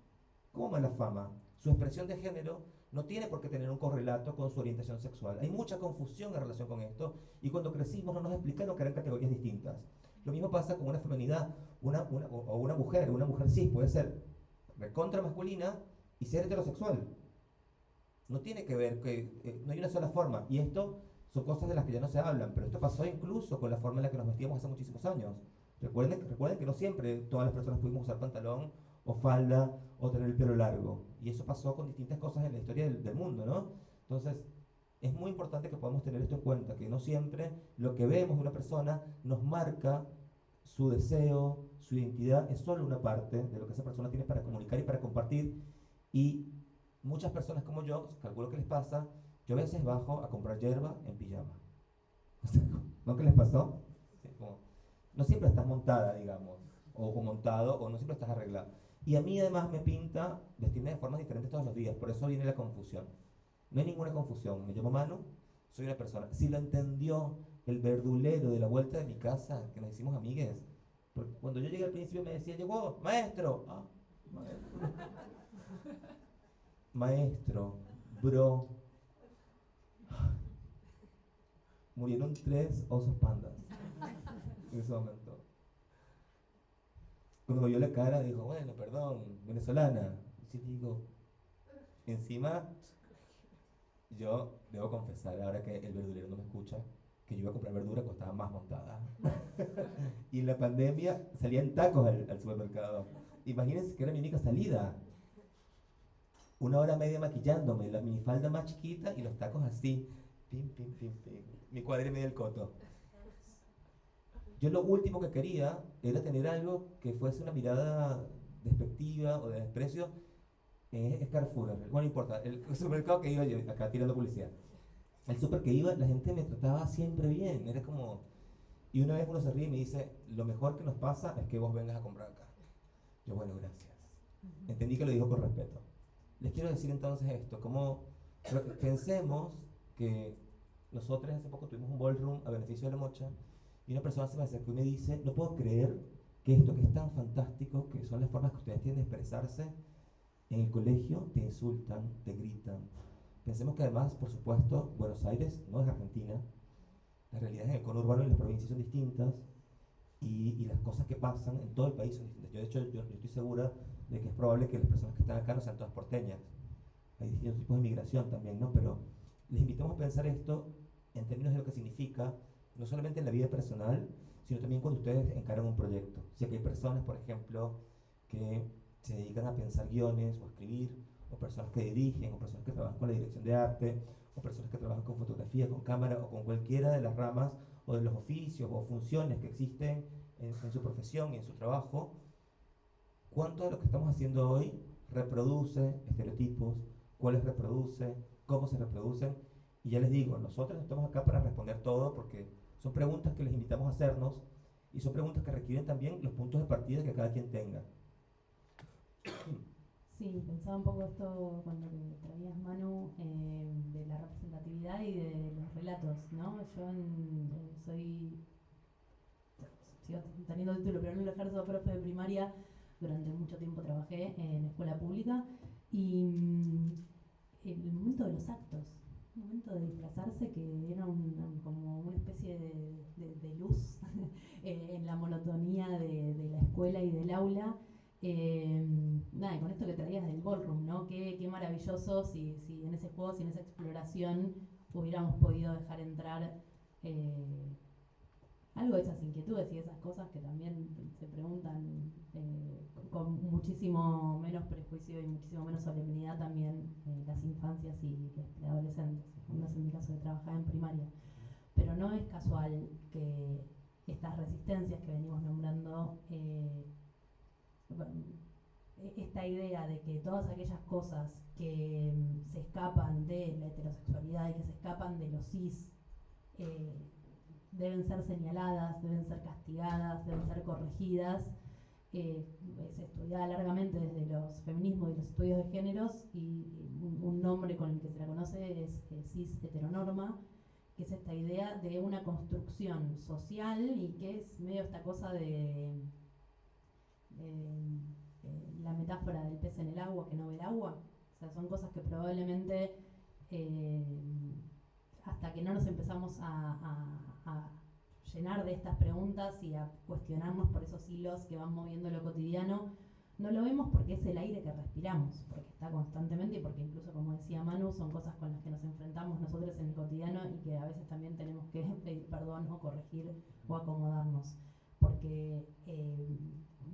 ¿cómo mala fama? Su expresión de género no tiene por qué tener un correlato con su orientación sexual. Hay mucha confusión en relación con esto, y cuando crecimos no nos explicaron que eran categorías distintas. Lo mismo pasa con una feminidad, o una mujer cis puede ser recontra masculina y ser heterosexual. No tiene que ver, no hay una sola forma. Y esto son cosas de las que ya no se hablan, pero esto pasó incluso con la forma en la que nos vestíamos hace muchísimos años. Recuerden que no siempre todas las personas pudimos usar pantalón o falda o tener el pelo largo. Y eso pasó con distintas cosas en la historia del mundo, ¿no? Entonces, es muy importante que podamos tener esto en cuenta, que no siempre lo que vemos de una persona nos marca su deseo, su identidad, es solo una parte de lo que esa persona tiene para comunicar y para compartir. Y muchas personas como yo, calculo que les pasa, yo a veces bajo a comprar hierba en pijama. ¿No que les pasó? Sí, no siempre estás montada, digamos, o montado, o no siempre estás arreglado. Y a mí además me pinta vestirme de formas diferentes todos los días, por eso viene la confusión. No hay ninguna confusión, me llamo Manu, soy una persona. Si lo entendió el verdulero de la vuelta de mi casa, que nos hicimos amigues, porque cuando yo llegué al principio me decía, llegó, maestro. Ah, maestro. Maestro, bro. Murieron 3 osos pandas en ese momento. Cuando me vio la cara dijo, bueno, perdón, venezolana. Y yo digo, encima, yo debo confesar, ahora que el verdulero no me escucha, que yo iba a comprar verdura cuando estaba más montada. Y en la pandemia salía en tacos al supermercado. Imagínense que era mi única salida. 1 hora y media maquillándome, la minifalda más chiquita y los tacos así. Pim, pim, pim, pim. Mi cuadra y media del coto. Yo lo último que quería era tener algo que fuese una mirada despectiva o de desprecio. Es Carrefour, bueno, no importa, el supermercado que iba yo, acá tirando publicidad. El super que iba, la gente me trataba siempre bien, era como... Y una vez uno se ríe y me dice, lo mejor que nos pasa es que vos vengas a comprar acá. Yo, bueno, gracias. Entendí que lo dijo con respeto. Les quiero decir entonces esto, como pensemos que nosotros hace poco tuvimos un ballroom a beneficio de la mocha y una persona se me acercó y me dice, no puedo creer que esto que es tan fantástico, que son las formas que ustedes tienen de expresarse, en el colegio te insultan, te gritan. Pensemos que además, por supuesto, Buenos Aires no es Argentina, las realidades en el conurbano y las provincias son distintas y las cosas que pasan en todo el país son distintas. Yo de hecho yo estoy segura de que es probable que las personas que están acá no sean todas porteñas. Hay distintos tipos de migración también, ¿no? Pero les invitamos a pensar esto en términos de lo que significa, no solamente en la vida personal, sino también cuando ustedes encaran un proyecto. Si aquí hay personas, por ejemplo, que se dedican a pensar guiones o a escribir, o personas que dirigen, o personas que trabajan con la dirección de arte, o personas que trabajan con fotografía, con cámara, o con cualquiera de las ramas o de los oficios o funciones que existen en su profesión y en su trabajo, ¿cuánto de lo que estamos haciendo hoy reproduce estereotipos? ¿Cuáles reproduce? ¿Cómo se reproducen? Y ya les digo, nosotros no estamos acá para responder todo porque son preguntas que les invitamos a hacernos y son preguntas que requieren también los puntos de partida que cada quien tenga. Sí, pensaba un poco esto con lo que traías, Manu, de la representatividad y de los relatos, ¿no? Yo sigo teniendo título, pero no lo ejerzo, profe de primaria. Durante mucho tiempo trabajé en escuela pública y el momento de los actos, el momento de disfrazarse, que era como una especie de luz en la monotonía de la escuela y del aula. Nada, y con esto que traías del ballroom, ¿no? Qué maravilloso si en ese juego, si en esa exploración hubiéramos podido dejar entrar algo de esas inquietudes y de esas cosas que también se preguntan con muchísimo menos prejuicio y muchísimo menos solemnidad también las infancias y adolescentes, al menos en mi caso de trabajar en primaria. Pero no es casual que estas resistencias que venimos nombrando, esta idea de que todas aquellas cosas que se escapan de la heterosexualidad y que se escapan de los cis, deben ser señaladas, deben ser castigadas, deben ser corregidas. Es estudiada largamente desde los feminismos y los estudios de géneros, y un nombre con el que se la conoce es cis heteronorma, que es esta idea de una construcción social y que es medio esta cosa de la metáfora del pez en el agua que no ve el agua. O sea, son cosas que probablemente hasta que no nos empezamos a llenar de estas preguntas y a cuestionarnos por esos hilos que van moviendo lo cotidiano, no lo vemos porque es el aire que respiramos, porque está constantemente y porque incluso, como decía Manu, son cosas con las que nos enfrentamos nosotros en el cotidiano y que a veces también tenemos que pedir perdón o corregir o acomodarnos, porque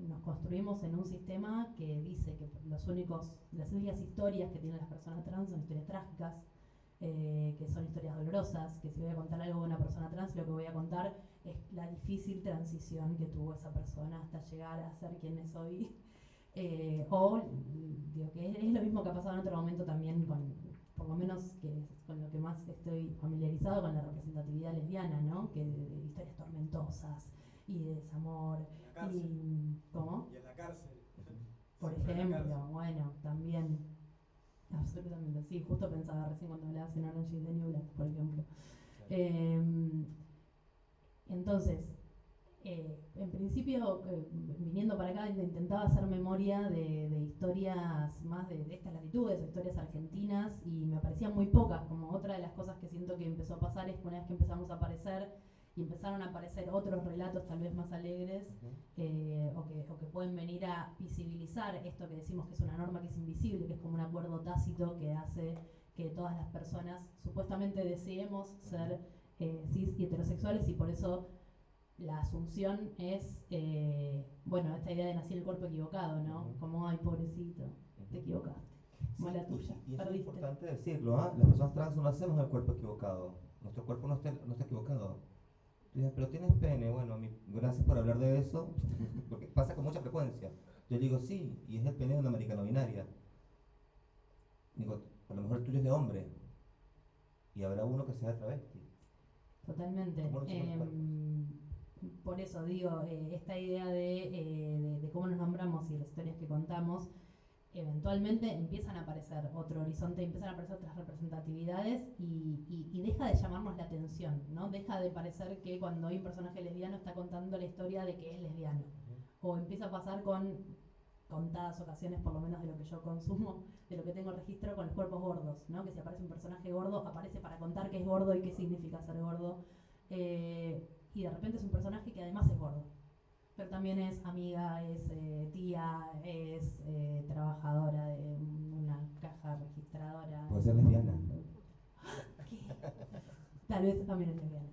nos construimos en un sistema que dice que las únicas historias que tienen las personas trans son historias trágicas, que son historias dolorosas, que si voy a contar algo de una persona trans, lo que voy a contar es la difícil transición que tuvo esa persona hasta llegar a ser quien es hoy. Digo que es lo mismo que ha pasado en otro momento también por lo menos que con lo que más estoy familiarizado, con la representatividad lesbiana, ¿no? Que de historias tormentosas y de desamor. ¿Cómo? Y en la cárcel. Por ejemplo, bueno, también. Absolutamente, sí, justo pensaba recién cuando hablabas en Orange is the New Black, por ejemplo. Entonces, en principio, viniendo para acá, intentaba hacer memoria de historias más de estas latitudes, o historias argentinas, y me parecían muy pocas. Como otra de las cosas que siento que empezó a pasar es que una vez que empezamos a aparecer y empezaron a aparecer otros relatos tal vez más alegres, o que pueden venir a visibilizar esto que decimos que es una norma que es invisible, que es como un acuerdo tácito que hace que todas las personas supuestamente deseemos ser cis y heterosexuales, y por eso la asunción es, bueno, esta idea de nacer en el cuerpo equivocado, ¿no? Como, ay, pobrecito, te equivocaste, mala tuya, y eso es perdiste. importante decirlo, ¿ah? Las personas trans no nacemos en el cuerpo equivocado, nuestro cuerpo no está equivocado. Tú dices, pero tienes pene, bueno, gracias por hablar de eso, porque pasa con mucha frecuencia. Yo digo, sí, y es el pene de una americano binaria. Digo, a lo mejor el tuyo es de hombre, y habrá uno que sea de travesti. Totalmente. Por eso digo, esta idea de cómo nos nombramos y las historias que contamos, eventualmente empiezan a aparecer otro horizonte, empiezan a aparecer otras representatividades y deja de llamarnos la atención, ¿no? Deja de parecer que cuando hay un personaje lesbiano está contando la historia de que es lesbiano. O empieza a pasar con contadas ocasiones, por lo menos de lo que yo consumo, de lo que tengo registro, con los cuerpos gordos, ¿no? Que si aparece un personaje gordo, aparece para contar que es gordo y qué significa ser gordo. Y de repente es un personaje que además es gordo, pero también es amiga, es tía, es trabajadora de una caja registradora. Puede ser lesbiana. ¿Qué? Tal vez también es lesbiana.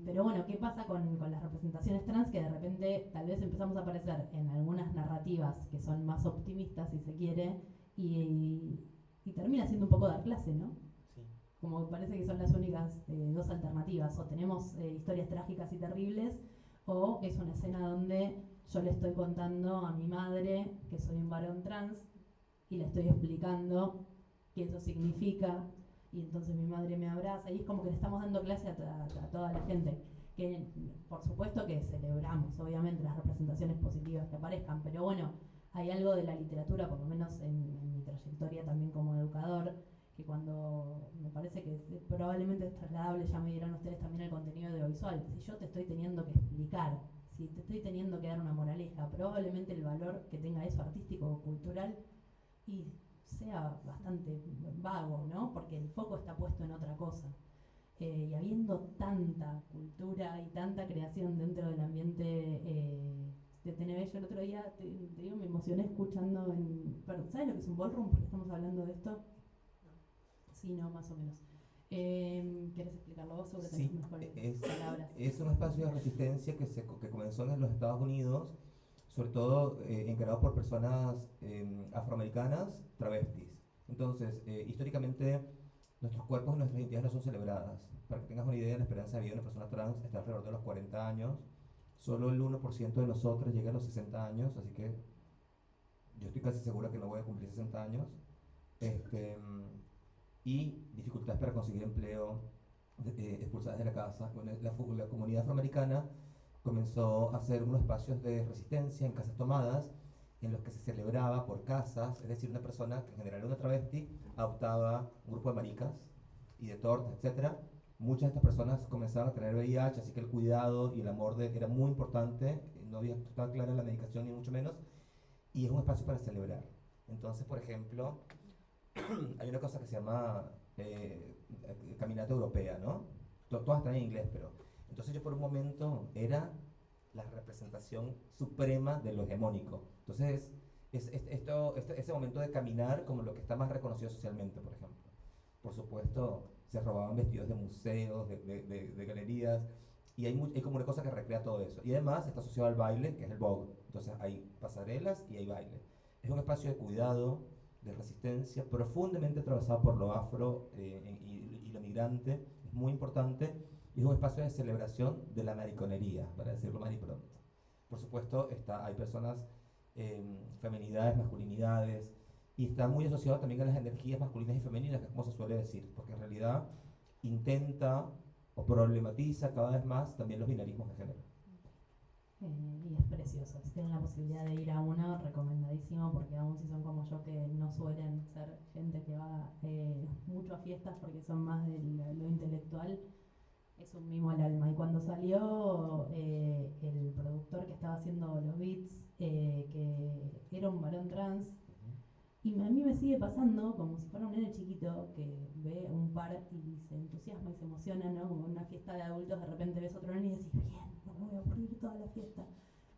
Pero bueno, ¿qué pasa con las representaciones trans? Que de repente tal vez empezamos a aparecer en algunas narrativas que son más optimistas, si se quiere, y termina siendo un poco dar clase, ¿no? Sí. Como parece que son las únicas dos alternativas. O tenemos historias trágicas y terribles, o es una escena donde yo le estoy contando a mi madre que soy un varón trans y le estoy explicando qué eso significa y entonces mi madre me abraza, y es como que le estamos dando clase a toda la gente. Que por supuesto que celebramos, obviamente, las representaciones positivas que aparezcan, pero bueno, hay algo de la literatura, por lo menos en mi trayectoria también como educador, que cuando me parece que probablemente es trasladable, ya me dirán ustedes también el contenido audiovisual. Si yo te estoy teniendo que explicar, si te estoy teniendo que dar una moraleja, probablemente el valor que tenga eso artístico o cultural y sea bastante vago, ¿no? Porque el foco está puesto en otra cosa. Y habiendo tanta cultura y tanta creación dentro del ambiente de TNB, yo el otro día, te digo, me emocioné escuchando perdón, ¿sabes lo que es un ballroom? Porque estamos hablando de esto. Sí, no, más o menos. ¿Quieres explicarlo vos? Seguro tenés mejores palabras. Es un espacio de resistencia que comenzó en los Estados Unidos, sobre todo encarado por personas afroamericanas travestis. Entonces, históricamente, nuestros cuerpos y nuestras identidades no son celebradas. Para que tengas una idea, la esperanza de vida de una persona trans está alrededor de los 40 años. Solo el 1% de nosotros llega a los 60 años, así que yo estoy casi segura que no voy a cumplir 60 años. Y dificultades para conseguir empleo, expulsadas de la casa. Bueno, la comunidad afroamericana comenzó a hacer unos espacios de resistencia en casas tomadas, en los que se celebraba por casas, es decir, una persona, que en general era una travesti, adoptaba un grupo de maricas y de tortas, etc. Muchas de estas personas comenzaban a tener VIH, así que el cuidado y el amor era muy importante, no estaba clara la medicación ni mucho menos, y es un espacio para celebrar. Entonces, por ejemplo, hay una cosa que se llama caminata europea, ¿no? Todas están en inglés, pero... Entonces yo por un momento era la representación suprema de lo hegemónico. Entonces, ese momento de caminar como lo que está más reconocido socialmente, por ejemplo. Por supuesto, se robaban vestidos de museos, de galerías, y hay como una cosa que recrea todo eso. Y además está asociado al baile, que es el Vogue. Entonces hay pasarelas y hay baile. Es un espacio de cuidado, de resistencia, profundamente atravesado por lo afro y lo migrante. Es muy importante. Y es un espacio de celebración de la mariconería, para decirlo más y pronto. Por supuesto, hay personas, feminidades, masculinidades, y está muy asociado también a las energías masculinas y femeninas, que es como se suele decir, porque en realidad intenta o problematiza cada vez más también los binarismos de género. Y es precioso. Si tienen la posibilidad de ir a uno, recomendadísimo, porque aún si son como yo, que no suelen ser gente que va mucho a fiestas porque son más de lo intelectual, es un mimo al alma. Y cuando salió el productor que estaba haciendo los beats, que era un varón trans, y a mí me sigue pasando como si fuera un nene chiquito que ve un par y se entusiasma y se emociona, ¿no? Como en una fiesta de adultos, de repente ves otro nene y decís, bien, no me voy a aburrir toda la fiesta.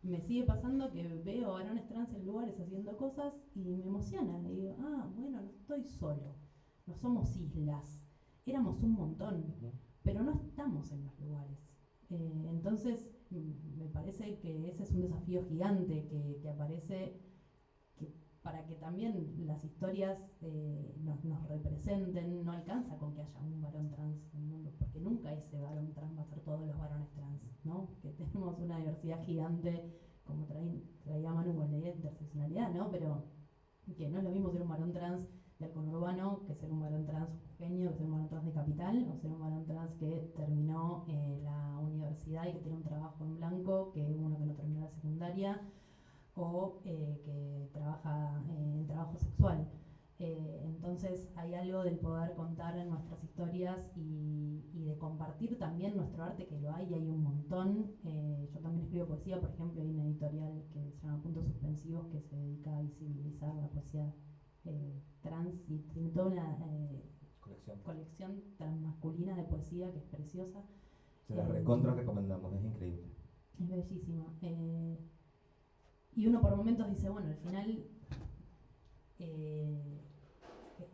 Me sigue pasando que veo varones trans en lugares haciendo cosas y me emociona. Y digo, bueno, no estoy solo, no somos islas, éramos un montón, pero no estamos en los lugares. Entonces, me parece que ese es un desafío gigante que aparece, para que también las historias nos representen. No alcanza con que haya un varón trans en el mundo, porque nunca ese varón trans va a ser todos los varones trans, ¿no? Que tenemos una diversidad gigante, como traía Manu con la idea de interseccionalidad, ¿no? Pero que no es lo mismo ser un varón trans del conurbano que ser un varón trans jujeño, que ser un varón trans de capital, o ser un varón trans que terminó la universidad y que tiene un trabajo en blanco, que uno que no terminó la secundaria, o que trabaja en trabajo sexual. Entonces hay algo del poder contar en nuestras historias y de compartir también nuestro arte, que lo hay, y hay un montón. Yo también escribo poesía, por ejemplo, hay una editorial que se llama Puntos Suspensivos, que se dedica a visibilizar la poesía trans, y tiene toda una colección transmasculina de poesía que es preciosa. Se la recontra recomendamos, es increíble. Es bellísima. Y uno por momentos dice, bueno, al final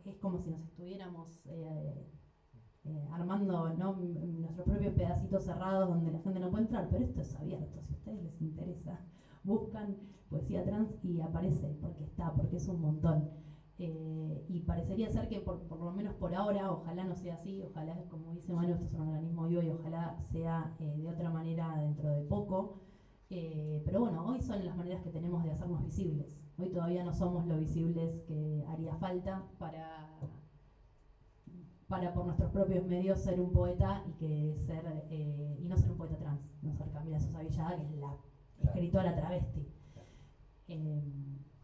es como si nos estuviéramos armando, ¿no?, nuestros propios pedacitos cerrados donde la gente no puede entrar, pero esto es abierto. Si a ustedes les interesa, buscan poesía trans y aparece, porque es un montón. Y parecería ser que por lo menos por ahora, ojalá no sea así, ojalá, como dice Manu, esto es un organismo vivo y ojalá sea de otra manera dentro de poco. Pero bueno, hoy son las maneras que tenemos de hacernos visibles. Hoy todavía no somos lo visibles que haría falta para para por nuestros propios medios ser un poeta y no ser un poeta trans, no ser Camila Sosa Villada, que es la escritora travesti.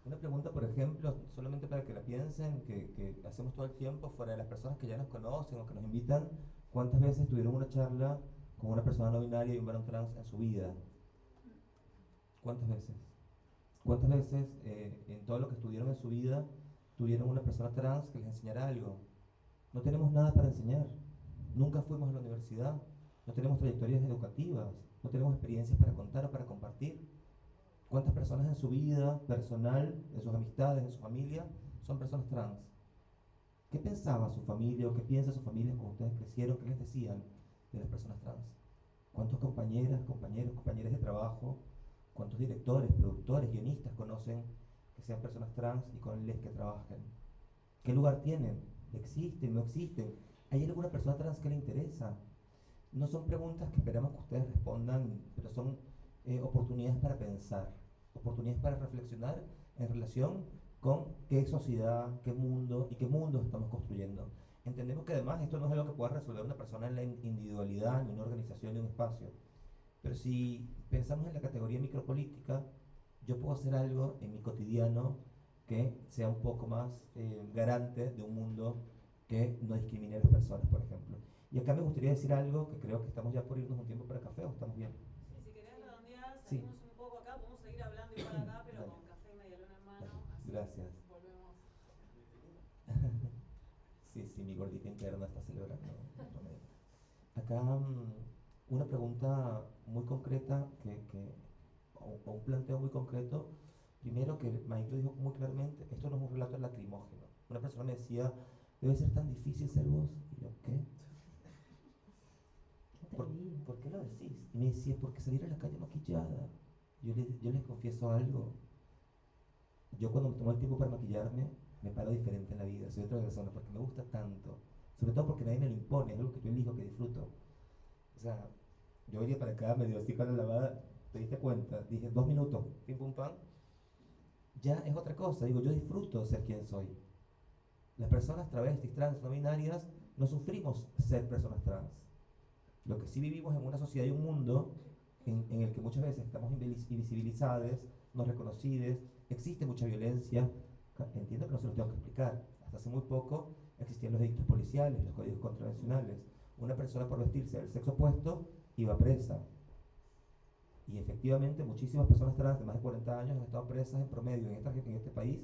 Una pregunta, por ejemplo, solamente para que la piensen, que hacemos todo el tiempo fuera de las personas que ya nos conocen o que nos invitan, ¿cuántas veces tuvieron una charla con una persona no binaria y un varón trans en su vida? ¿Cuántas veces? ¿Cuántas veces en todo lo que estudiaron en su vida tuvieron una persona trans que les enseñara algo? No tenemos nada para enseñar. Nunca fuimos a la universidad. No tenemos trayectorias educativas. No tenemos experiencias para contar o para compartir. ¿Cuántas personas en su vida personal, en sus amistades, en su familia, son personas trans? ¿Qué pensaba su familia o qué piensa su familia cuando ustedes crecieron? ¿Qué les decían de las personas trans? ¿Cuántos compañeras, compañeros, compañeras de trabajo, cuántos directores, productores, guionistas conocen que sean personas trans y con les que trabajen? ¿Qué lugar tienen? ¿Existen? ¿No existen? ¿Hay alguna persona trans que le interesa? No son preguntas que esperamos que ustedes respondan, pero son oportunidades para pensar, oportunidades para reflexionar en relación con qué sociedad, qué mundo y qué mundo estamos construyendo. Entendemos que además esto no es algo que pueda resolver una persona en la individualidad, ni una organización, ni un espacio. Pero si pensamos en la categoría micropolítica, yo puedo hacer algo en mi cotidiano que sea un poco más garante de un mundo que no discrimine a las personas, por ejemplo. Y acá me gustaría decir algo que creo que estamos ya por irnos un tiempo para café, ¿o estamos bien? Sí, si querés redondear, salimos un poco acá, podemos seguir hablando igual acá, pero con café y media luna en mano, así gracias. volvemos. Sí, sí, mi gordita interna está celebrando. Acá una pregunta muy concreta, o un planteo muy concreto. Primero, que Mike lo dijo muy claramente, esto no es un relato lacrimógeno. Una persona me decía, debe ser tan difícil ser vos. Y yo, ¿qué? ¿Por qué lo decís? Y me decía, porque salir a la calle maquillada. Yo les confieso algo. Yo cuando me tomo el tiempo para maquillarme, me paro diferente en la vida. Soy otra persona porque me gusta tanto. Sobre todo porque nadie me lo impone, es algo que yo elijo, que disfruto. O sea, yo venía para acá, medio así con la lavada, ¿te diste cuenta? Dije, 2 minutos, pim pum pam. Ya es otra cosa, digo, yo disfruto ser quien soy. Las personas travestis, trans, no binarias, no sufrimos ser personas trans. Lo que sí vivimos en una sociedad y un mundo en el que muchas veces estamos invisibilizados, no reconocidos, existe mucha violencia. Entiendo que no se los tengo que explicar. Hasta hace muy poco existían los delitos policiales, los códigos contravencionales. Una persona por vestirse del sexo opuesto iba presa. Y efectivamente muchísimas personas trans de más de 40 años han estado presas en promedio en este país,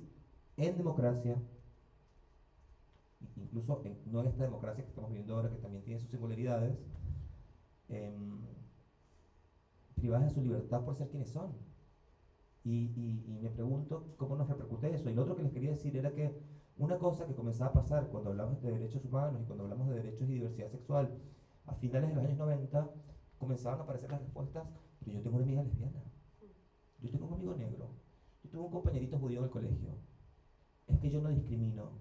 en democracia, incluso no en esta democracia que estamos viviendo ahora, que también tiene sus singularidades, privadas de su libertad por ser quienes son. Y me pregunto cómo nos repercute eso. Y lo otro que les quería decir era que una cosa que comenzaba a pasar cuando hablamos de derechos humanos y cuando hablamos de derechos y diversidad sexual, a finales de los años 90, comenzaban a aparecer las respuestas, pero yo tengo una amiga lesbiana, yo tengo un amigo negro, yo tengo un compañerito judío en el colegio, es que yo no discrimino.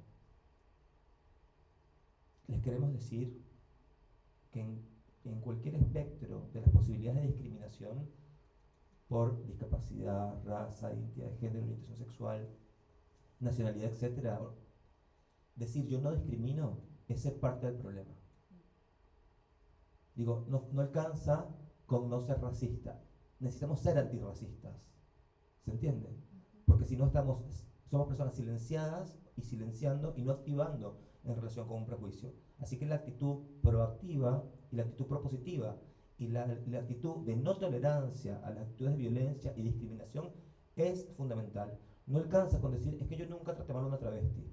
Les queremos decir que en cualquier espectro de las posibilidades de discriminación por discapacidad, raza, identidad de género, orientación sexual, nacionalidad, etc., decir yo no discrimino es ser parte del problema. Digo, no alcanza con no ser racista. Necesitamos ser antirracistas. ¿Se entiende? Porque si no somos personas silenciadas y silenciando y no activando en relación con un prejuicio. Así que la actitud proactiva y la actitud propositiva y la actitud de no tolerancia a las actitudes de violencia y discriminación es fundamental. No alcanza con decir, es que yo nunca traté mal a una travesti.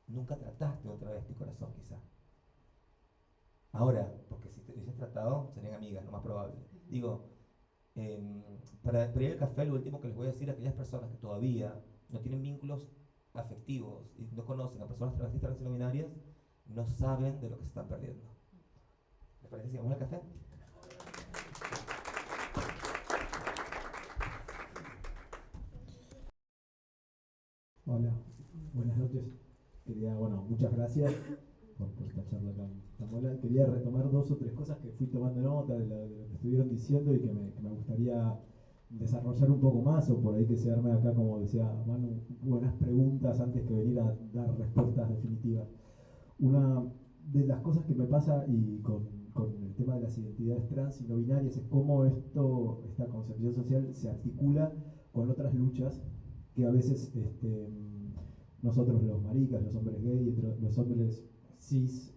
Nunca trataste a una travesti, corazón, quizá. Ahora, porque si te hubiesen tratado, serían amigas, lo más probable. Digo, para ir al café, lo último que les voy a decir a aquellas personas que todavía no tienen vínculos afectivos y no conocen a personas travestis, trans y no binarias, no saben de lo que se están perdiendo. ¿Les parece si vamos al café? Hola, buenas noches. Muchas gracias por esta charla tan buena. Quería retomar 2 o 3 cosas que fui tomando nota de lo que estuvieron diciendo y que me gustaría desarrollar un poco más, o por ahí que se arme acá, como decía Manu, buenas preguntas antes que venir a dar respuestas definitivas. Una de las cosas que me pasa y con el tema de las identidades trans y no binarias es cómo esta concepción social se articula con otras luchas que a veces nosotros los maricas, los hombres gay, los hombres cis,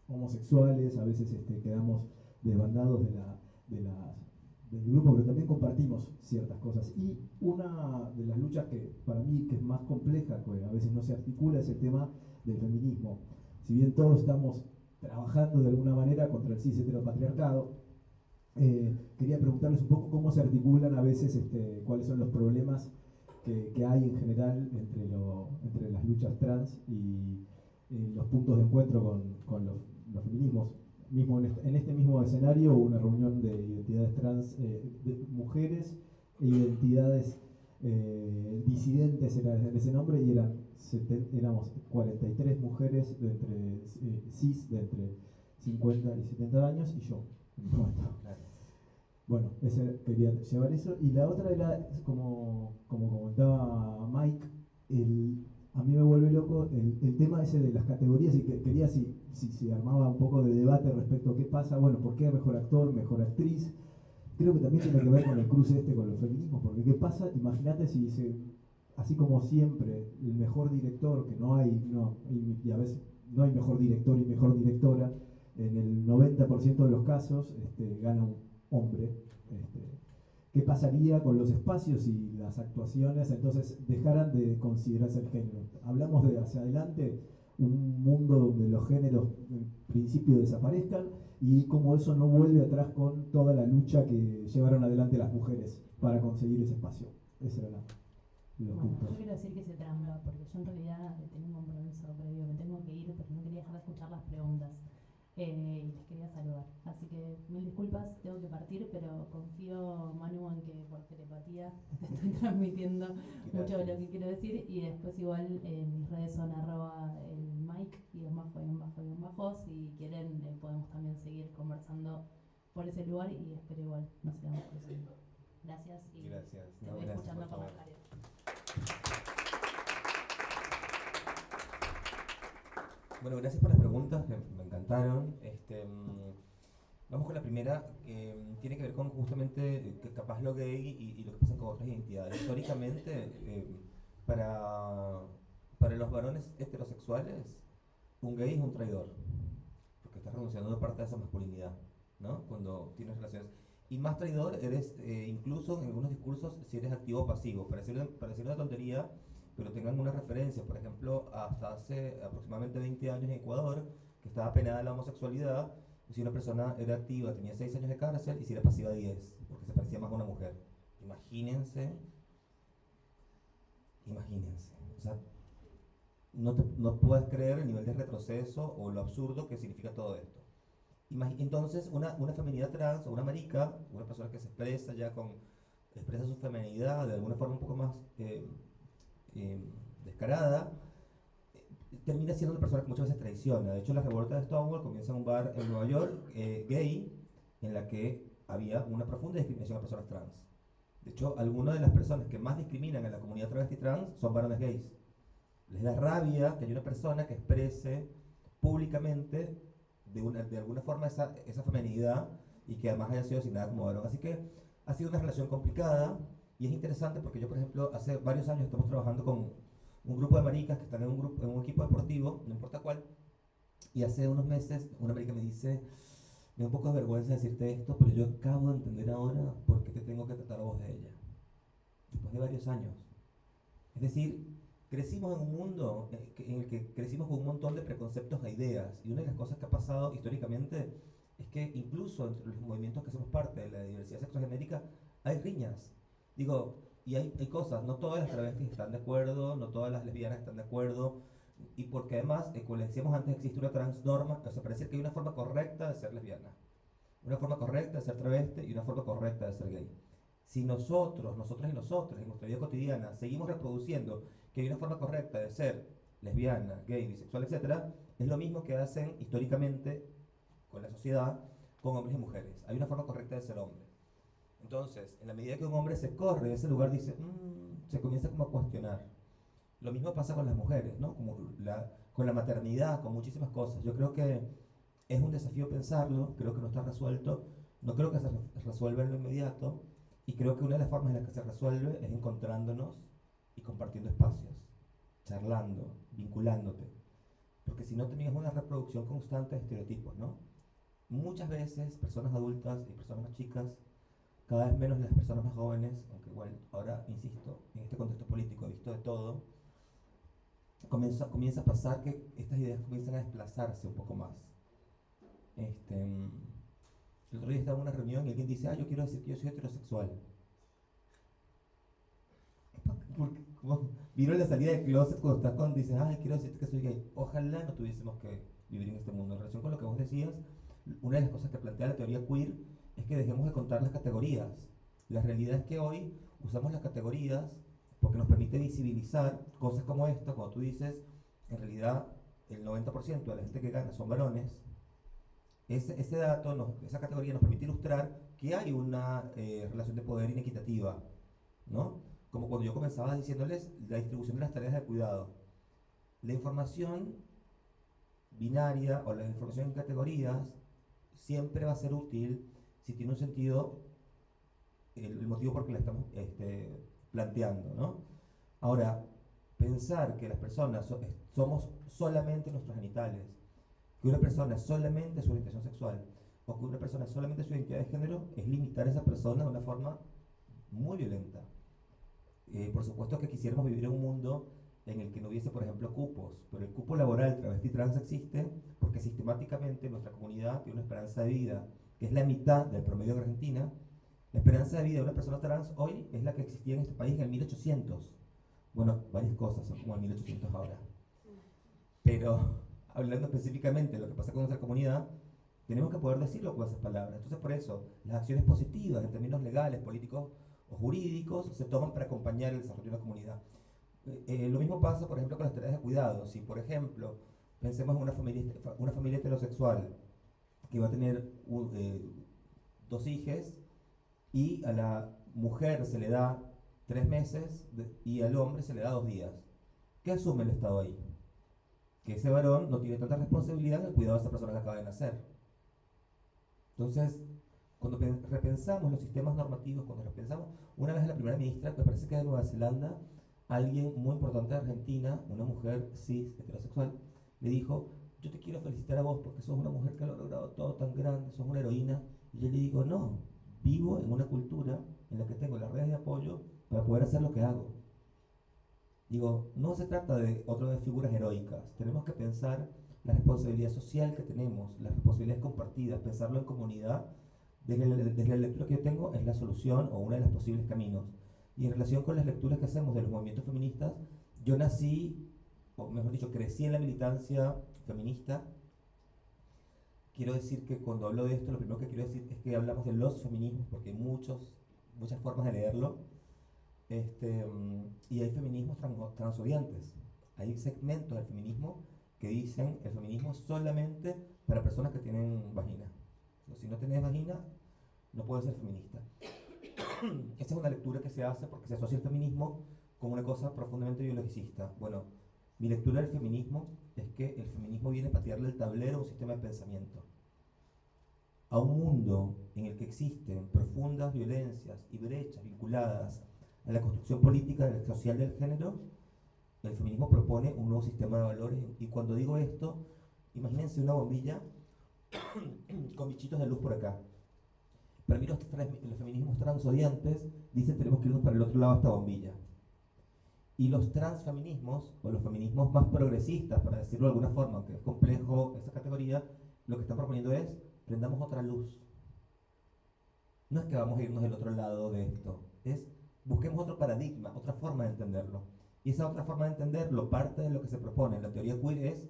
homosexuales, a veces quedamos desbandados del grupo, pero también compartimos ciertas cosas. Y una de las luchas que para mí que es más compleja, que a veces no se articula, es el tema del feminismo. Si bien todos estamos trabajando de alguna manera contra el cis heteropatriarcado, quería preguntarles un poco cómo se articulan a veces, cuáles son los problemas que hay en general entre las luchas trans y los puntos de encuentro con los feminismos. Mismo en este mismo escenario hubo una reunión de identidades trans, de mujeres e identidades disidentes en ese nombre, y éramos 43 mujeres cis de entre 50 y 70 años y yo en este momento. Bueno, quería llevar eso. Y la otra era, como comentaba Mike, a mí me vuelve loco el tema ese de las categorías, y que quería si armaba un poco de debate respecto a qué pasa, bueno, por qué mejor actor, mejor actriz. Creo que también tiene que ver con el cruce con los feminismos, porque qué pasa, imagínate así como siempre, el mejor director, que y a veces no hay mejor director y mejor directora, en el 90% de los casos gana un hombre. ¿Qué pasaría con los espacios y las actuaciones entonces dejaran de considerarse el género? Hablamos de hacia adelante un mundo donde los géneros en principio desaparezcan, y cómo eso no vuelve atrás con toda la lucha que llevaron adelante las mujeres para conseguir ese espacio. Ese era los puntos. Yo quiero decir que se trampa, porque yo en realidad tenía un compromiso previo, me tengo que ir, pero no quería dejar de escuchar las preguntas. Y les quería saludar. Así que mil disculpas, tengo que partir, pero confío, Manu, en que por telepatía te estoy transmitiendo mucho de lo que quiero decir. Y después igual mis redes son @el Mike __. Si quieren podemos también seguir conversando por ese lugar, y espero igual nos sigamos cruzando. Gracias y gracias. Te voy escuchando con más cariño. Bueno, gracias por las preguntas, me encantaron. Vamos con la primera, que tiene que ver con justamente capaz lo gay y lo que pasa con otras identidades. Históricamente, para los varones heterosexuales, un gay es un traidor, porque estás renunciando a parte de esa masculinidad, ¿no? Cuando tienes relaciones. Y más traidor eres, incluso en algunos discursos, si eres activo o pasivo. Parece una tontería, pero tengan una referencia. Por ejemplo, hasta hace aproximadamente 20 años en Ecuador, que estaba penada la homosexualidad, si una persona era activa tenía 6 años de cárcel, y si era pasiva 10, porque se parecía más a una mujer. Imagínense. O sea, no puedes creer el nivel de retroceso o lo absurdo que significa todo esto. Entonces, una feminidad trans o una marica, una persona que se expresa expresa su feminidad de alguna forma un poco más descarada, termina siendo una persona que muchas veces traiciona. De hecho, la revuelta de Stonewall comienza en un bar en Nueva York, gay, en la que había una profunda discriminación a personas trans. De hecho, algunas de las personas que más discriminan en la comunidad travesti trans son varones gays. Les da rabia que haya una persona que exprese públicamente de alguna forma esa feminidad, y que además haya sido asignada como varón. Así que ha sido una relación complicada, y es interesante porque yo, por ejemplo, hace varios años estamos trabajando con un grupo de maricas que están en un equipo deportivo, no importa cuál, y hace unos meses una marica me dice: me da un poco de vergüenza decirte esto, pero yo acabo de entender ahora por qué te tengo que tratar a vos de ella, después de varios años. Es decir, crecimos en un mundo en el que crecimos con un montón de preconceptos e ideas, y una de las cosas que ha pasado históricamente es que incluso entre los movimientos que somos parte de la diversidad sexogenérica hay riñas. Digo, y hay cosas, no todas las travestis están de acuerdo, no todas las lesbianas están de acuerdo, y porque además, como les decíamos antes, existe una transnorma, o sea, parece que hay una forma correcta de ser lesbiana, una forma correcta de ser travesti y una forma correcta de ser gay. Si nosotras y nosotros en nuestra vida cotidiana seguimos reproduciendo que hay una forma correcta de ser lesbiana, gay, bisexual, etc., es lo mismo que hacen históricamente con la sociedad, con hombres y mujeres. Hay una forma correcta de ser hombre. Entonces, en la medida que un hombre se corre de ese lugar, dice, se comienza como a cuestionar. Lo mismo pasa con las mujeres, ¿no? Con la maternidad, con muchísimas cosas. Yo creo que es un desafío pensarlo, creo que no está resuelto, no creo que se resuelva en lo inmediato, y creo que una de las formas en las que se resuelve es encontrándonos y compartiendo espacios, charlando, vinculándote. Porque si no tenías una reproducción constante de estereotipos, ¿no? Muchas veces personas adultas y personas más chicas, cada vez menos las personas más jóvenes, aunque igual ahora, insisto, en este contexto político he visto de todo, comienza a pasar que estas ideas comienzan a desplazarse un poco más. El otro día estaba en una reunión y alguien dice, yo quiero decir que yo soy heterosexual. Porque vino la salida del closet cuando estás con, dices, quiero decirte que soy gay. Ojalá no tuviésemos que vivir en este mundo. En relación con lo que vos decías, una de las cosas que plantea la teoría queer es que dejemos de contar las categorías. La realidad es que hoy usamos las categorías porque nos permite visibilizar cosas como esta, cuando tú dices, en realidad el 90% de la gente que gana son varones. Ese dato, esa categoría nos permite ilustrar que hay una relación de poder inequitativa, ¿no? Como cuando yo comenzaba diciéndoles la distribución de las tareas de cuidado. La información binaria o la información en categorías siempre va a ser útil si tiene un sentido el motivo por el que la estamos planteando, ¿no? Ahora, pensar que las personas somos solamente nuestros genitales, que una persona es solamente su orientación sexual, o que una persona es solamente su identidad de género, es limitar a esa persona de una forma muy violenta. Por supuesto que quisiéramos vivir en un mundo en el que no hubiese, por ejemplo, cupos, pero el cupo laboral travesti trans existe porque sistemáticamente nuestra comunidad tiene una esperanza de vida que es la mitad del promedio en Argentina. La esperanza de vida de una persona trans hoy es la que existía en este país en el 1800. Bueno, varias cosas son como el 1800 ahora. Pero hablando específicamente de lo que pasa con nuestra comunidad, tenemos que poder decirlo con esas palabras. Entonces, por eso, las acciones positivas en términos legales, políticos o jurídicos se toman para acompañar el desarrollo de la comunidad. Lo mismo pasa, por ejemplo, con las tareas de cuidado. Si, por ejemplo, pensemos en una familia heterosexual que va a tener dos hijos y a la mujer se le da 3 meses y al hombre se le da 2 días. ¿Qué asume el Estado ahí? Que ese varón no tiene tanta responsabilidad en el cuidado de esa persona que acaba de nacer. Entonces, cuando repensamos los sistemas normativos, cuando repensamos, una vez a la primera ministra, me parece que de Nueva Zelanda, alguien muy importante de Argentina, una mujer cis, heterosexual, le dijo, yo te quiero felicitar a vos porque sos una mujer que lo ha logrado todo tan grande, sos una heroína. Y yo le digo, no, vivo en una cultura en la que tengo las redes de apoyo para poder hacer lo que hago. Digo, no se trata de figuras heroicas, tenemos que pensar la responsabilidad social que tenemos, las responsabilidades compartidas, pensarlo en comunidad. Desde la lectura que yo tengo es la solución o uno de los posibles caminos. Y en relación con las lecturas que hacemos de los movimientos feministas, yo nací, o mejor dicho, crecí en la militancia feminista. Quiero decir que cuando hablo de esto, lo primero que quiero decir es que hablamos de los feminismos, porque hay muchas formas de leerlo. Y hay feminismos transodiantes. Hay segmentos del feminismo que dicen el feminismo solamente para personas que tienen vagina. Si no tenés vagina, no puedes ser feminista. Esta es una lectura que se hace porque se asocia el feminismo con una cosa profundamente biologicista. Bueno, mi lectura del feminismo es que el feminismo viene a patearle el tablero a un sistema de pensamiento. A un mundo en el que existen profundas violencias y brechas vinculadas a la construcción política y social del género, el feminismo propone un nuevo sistema de valores. Y cuando digo esto, imagínense una bombilla con bichitos de luz por acá. Para mí los feminismos transodiantes dicen tenemos que irnos para el otro lado de esta bombilla. Y los transfeminismos, o los feminismos más progresistas, para decirlo de alguna forma, aunque es complejo esa categoría, lo que están proponiendo es prendamos otra luz. No es que vamos a irnos del otro lado de esto, es busquemos otro paradigma, otra forma de entenderlo. Y esa otra forma de entenderlo, parte de lo que se propone en la teoría queer es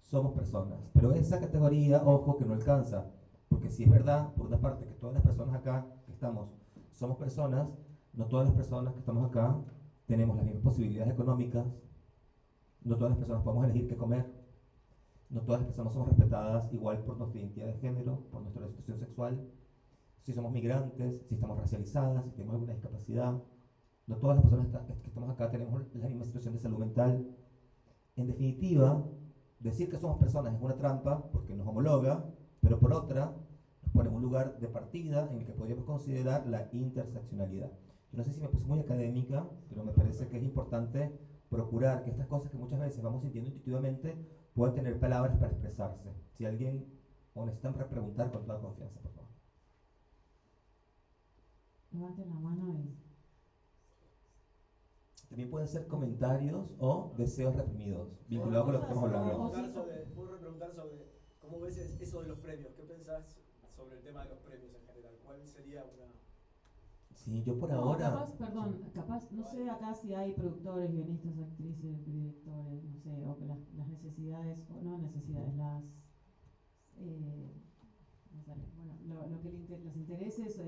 somos personas. Pero esa categoría, ojo, que no alcanza. Porque si es verdad, por una parte, que todas las personas acá que estamos somos personas, no todas las personas que estamos acá tenemos las mismas posibilidades económicas, no todas las personas podemos elegir qué comer, no todas las personas somos respetadas igual por nuestra identidad de género, por nuestra situación sexual, si somos migrantes, si estamos racializadas, si tenemos alguna discapacidad. No todas las personas que estamos acá tenemos la misma situación de salud mental. En definitiva, decir que somos personas es una trampa porque nos homologa, pero por otra nos pone en un lugar de partida en el que podríamos considerar la interseccionalidad. Yo no sé si me puse muy académica, pero me parece que es importante procurar que estas cosas que muchas veces vamos sintiendo intuitivamente puedan tener palabras para expresarse. Si alguien o necesitan preguntar, con toda confianza, por favor. Levanten la mano y... También pueden ser comentarios o deseos reprimidos, vinculados con lo que estamos hablando. Puedo preguntar sobre cómo ves eso de los premios. ¿Qué pensás sobre el tema de los premios en general? ¿Cuál sería una...? Sí, yo por No, ahora... capaz, no sé acá si hay productores, guionistas, actrices, directores, no sé, o que las necesidades, o no necesidades, no sale, bueno, lo que los intereses,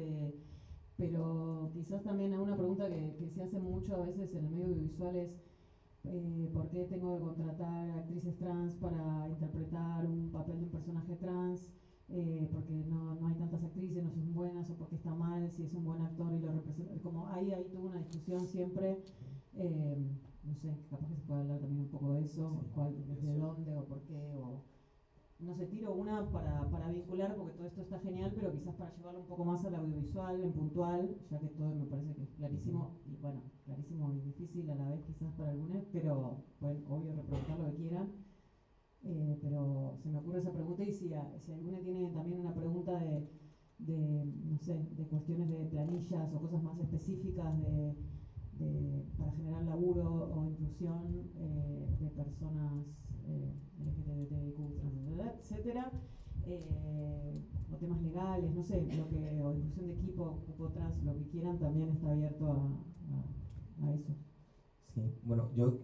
pero quizás también hay una pregunta que se hace mucho a veces en el medio audiovisual es ¿por qué tengo que contratar actrices trans para interpretar un papel de un personaje trans? Porque no hay tantas actrices, no son buenas, o porque está mal, si es un buen actor y lo representa. Como ahí tuvo una discusión siempre, no sé, capaz que se puede hablar también un poco de eso, desde dónde o por qué, o no sé, tiro una para vincular, porque todo esto está genial, pero quizás para llevarlo un poco más al audiovisual, en puntual, ya que todo me parece que es clarísimo, y bueno, clarísimo y difícil a la vez quizás para algunos, pero pueden obvio representar lo que quieran. Pero se me ocurre esa pregunta, y si alguna tiene también una pregunta no sé, de cuestiones de planillas o cosas más específicas para generar laburo o inclusión de personas LGTBIQ, etcétera, o temas legales, no sé, o inclusión de equipo trans, lo que quieran, también está abierto a eso. Sí, bueno, yo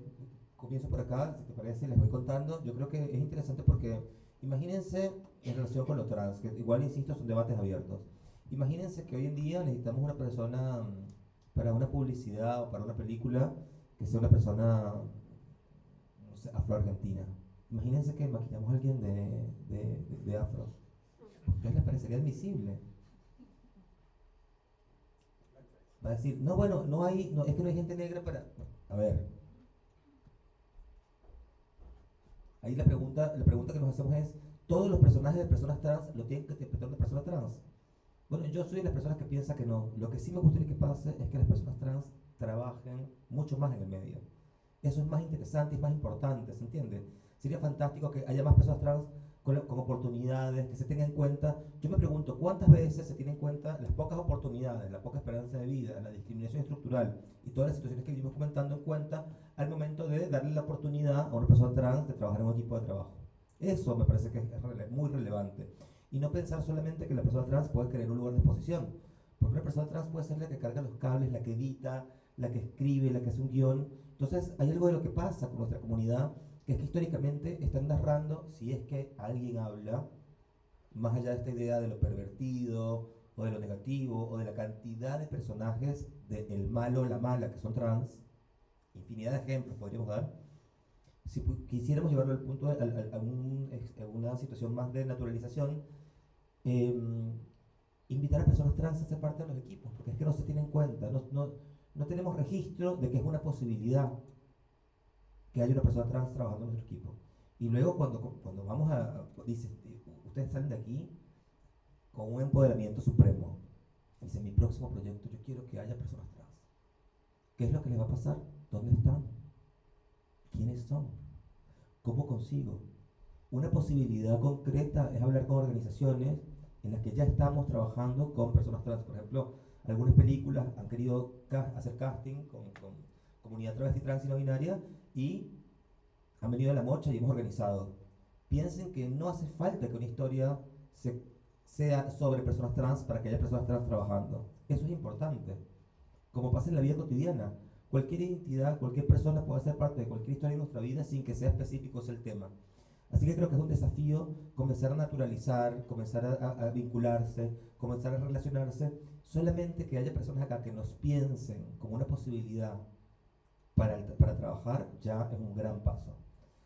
comienzo por acá, si te parece, les voy contando. Yo creo que es interesante porque imagínense en relación con lo trans, que igual, insisto, son debates abiertos. Imagínense que hoy en día necesitamos una persona para una publicidad o para una película que sea una persona, no sé, afro-argentina. Imagínense que maquillamos a alguien de afro. Entonces les parecería admisible. Va a decir, no, bueno, es que no hay gente negra para... A ver. Ahí la pregunta que nos hacemos es, ¿todos los personajes de personas trans lo tienen que interpretar una persona trans? Bueno, yo soy de las personas que piensa que no. Lo que sí me gustaría que pase es que las personas trans trabajen mucho más en el medio. Eso es más interesante y más importante, ¿se entiende? Sería fantástico que haya más personas trans con oportunidades, que se tengan en cuenta. Yo me pregunto, ¿cuántas veces se tienen en cuenta las pocas oportunidades, la poca esperanza de vida, la discriminación estructural y todas las situaciones que vivimos comentando en cuenta al momento de darle la oportunidad a una persona trans de trabajar en un equipo de trabajo? Eso me parece que es muy relevante. Y no pensar solamente que la persona trans puede querer un lugar de exposición, porque una persona trans puede ser la que carga los cables, la que edita, la que escribe, la que hace un guión. Entonces hay algo de lo que pasa con nuestra comunidad, que es que históricamente están narrando, si es que alguien habla, más allá de esta idea de lo pervertido, o de lo negativo, o de la cantidad de personajes de el malo o la mala que son trans, infinidad de ejemplos podríamos dar. Si quisiéramos llevarlo al punto a una situación más de naturalización, invitar a personas trans a ser parte de los equipos, porque es que no se tiene en cuenta, no tenemos registro de que es una posibilidad que haya una persona trans trabajando en nuestro equipo. Y luego cuando vamos dice, ustedes salen de aquí con un empoderamiento supremo. Dice, mi próximo proyecto, yo quiero que haya personas trans. ¿Qué es lo que les va a pasar? ¿Dónde están? ¿Quiénes son? ¿Cómo consigo? Una posibilidad concreta es hablar con organizaciones en las que ya estamos trabajando con personas trans. Por ejemplo, algunas películas han querido hacer casting con comunidad travesti, trans y no binaria, y han venido a La Mocha y hemos organizado. Piensen que no hace falta que una historia sea sobre personas trans para que haya personas trans trabajando. Eso es importante. Como pasa en la vida cotidiana. Cualquier identidad, cualquier persona puede ser parte de cualquier historia de nuestra vida sin que sea específico ese el tema. Así que creo que es un desafío comenzar a naturalizar, comenzar a vincularse, comenzar a relacionarse, solamente que haya personas acá que nos piensen como una posibilidad para trabajar, ya es un gran paso.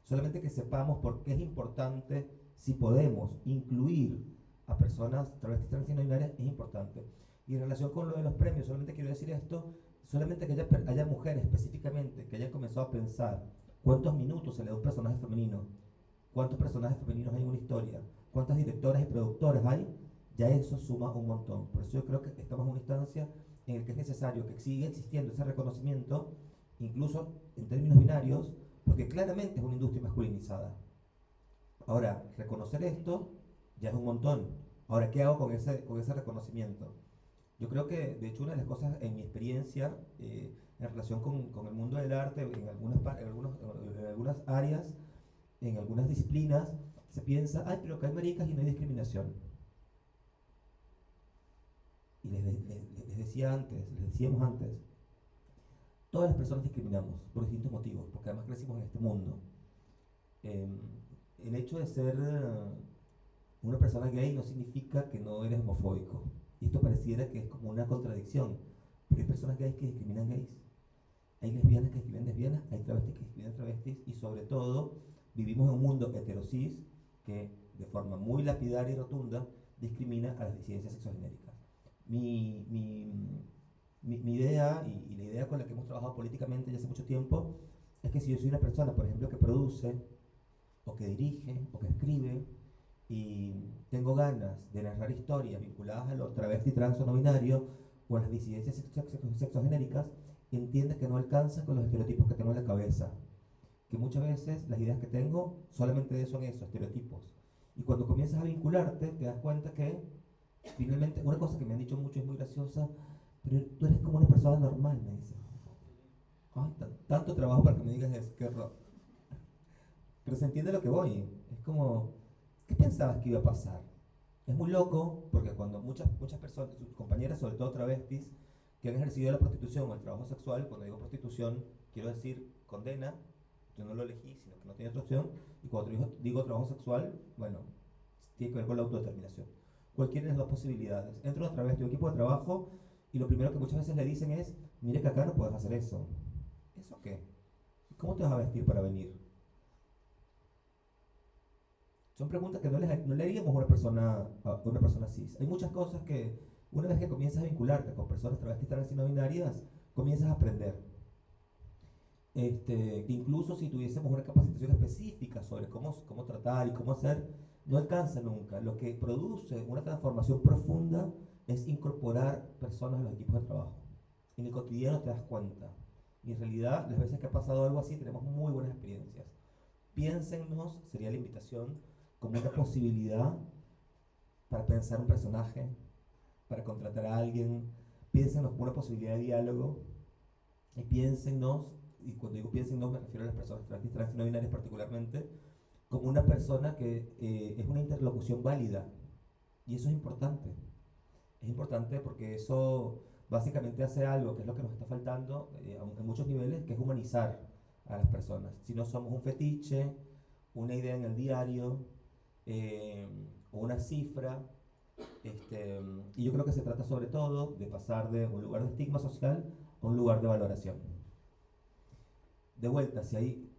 Solamente que sepamos por qué es importante, si podemos incluir a personas travestis, trans y no binarias, es importante. Y en relación con lo de los premios, solamente quiero decir esto, solamente que haya mujeres específicamente que hayan comenzado a pensar cuántos minutos se le da a un personaje femenino, cuántos personajes femeninos hay en una historia, cuántas directoras y productoras hay, ya eso suma un montón. Por eso yo creo que estamos en una instancia en la que es necesario que siga existiendo ese reconocimiento, incluso en términos binarios, porque claramente es una industria masculinizada. Ahora, reconocer esto ya es un montón. Ahora, ¿qué hago con ese reconocimiento? Yo creo que, de hecho, una de las cosas en mi experiencia en relación con el mundo del arte, en algunas áreas, en algunas disciplinas, se piensa, ay, pero acá hay maricas y no hay discriminación. Y les decíamos antes, todas las personas discriminamos por distintos motivos, porque además crecimos en este mundo. El hecho de ser una persona gay no significa que no eres homofóbico. Y esto pareciera que es como una contradicción, pero hay personas gays que discriminan gays. Hay lesbianas que discriminan lesbianas, hay travestis que discriminan travestis, y sobre todo vivimos en un mundo heterosis que de forma muy lapidaria y rotunda discrimina a las disidencias sexogenéricas. Mi idea, y la idea con la que hemos trabajado políticamente ya hace mucho tiempo, es que si yo soy una persona, por ejemplo, que produce, o que dirige, o que escribe, y tengo ganas de narrar historias vinculadas a lo travesti, trans o no binario, o a las disidencias sexogenéricas, entiende que no alcanza con los estereotipos que tengo en la cabeza, que muchas veces las ideas que tengo solamente son eso, estereotipos. Y cuando comienzas a vincularte, te das cuenta que finalmente, una cosa que me han dicho mucho es muy graciosa, pero tú eres como una persona normal, me dicen. Ay, tanto trabajo para que me digas eso, qué horror. Pero se entiende lo que voy. Es como, ¿qué pensabas que iba a pasar? Es muy loco, porque cuando muchas personas, sus compañeras, sobre todo travestis, que han ejercido la prostitución o el trabajo sexual, cuando digo prostitución, quiero decir condena, yo no lo elegí, sino que no tenía otra opción, y cuando digo trabajo sexual, bueno, tiene que ver con la autodeterminación. Cualquiera de las dos posibilidades. Entro a través de un equipo de trabajo y lo primero que muchas veces le dicen es, mire que acá no puedes hacer eso. ¿Eso qué? ¿Cómo te vas a vestir para venir? Son preguntas que no le haríamos a una persona cis. Hay muchas cosas que una vez que comienzas a vincularte con personas travestis, trans y no binarias, comienzas a aprender. Incluso si tuviésemos una capacitación específica sobre cómo tratar y cómo hacer, no alcanza nunca. Lo que produce una transformación profunda es incorporar personas a los equipos de trabajo. En el cotidiano te das cuenta. Y en realidad, las veces que ha pasado algo así, tenemos muy buenas experiencias. Piénsennos, sería la invitación, como una posibilidad para pensar un personaje, para contratar a alguien. Piénsenos como una posibilidad de diálogo. Y piénsennos, y cuando digo piénsennos me refiero a las personas travestis, trans y no binarias particularmente, como una persona que es una interlocución válida. Y eso es importante. Es importante porque eso básicamente hace algo que es lo que nos está faltando en muchos niveles, que es humanizar a las personas. Si no somos un fetiche, una idea en el diario, o una cifra, y yo creo que se trata sobre todo de pasar de un lugar de estigma social a un lugar de valoración. De vuelta, si hay,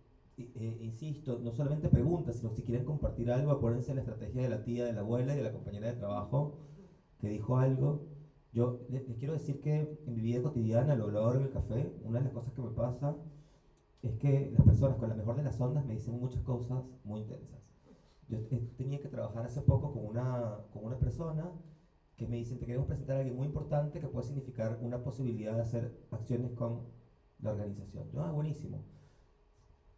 insisto, no solamente preguntas, sino si quieren compartir algo, acuérdense de la estrategia de la tía, de la abuela y de la compañera de trabajo que dijo algo. Yo les quiero decir que en mi vida cotidiana, lo hablaba ahora en el café, una de las cosas que me pasa es que las personas con la mejor de las ondas me dicen muchas cosas muy intensas. Yo tenía que trabajar hace poco con una persona que me dicen, te queremos presentar a alguien muy importante que puede significar una posibilidad de hacer acciones con la organización. Yo, buenísimo.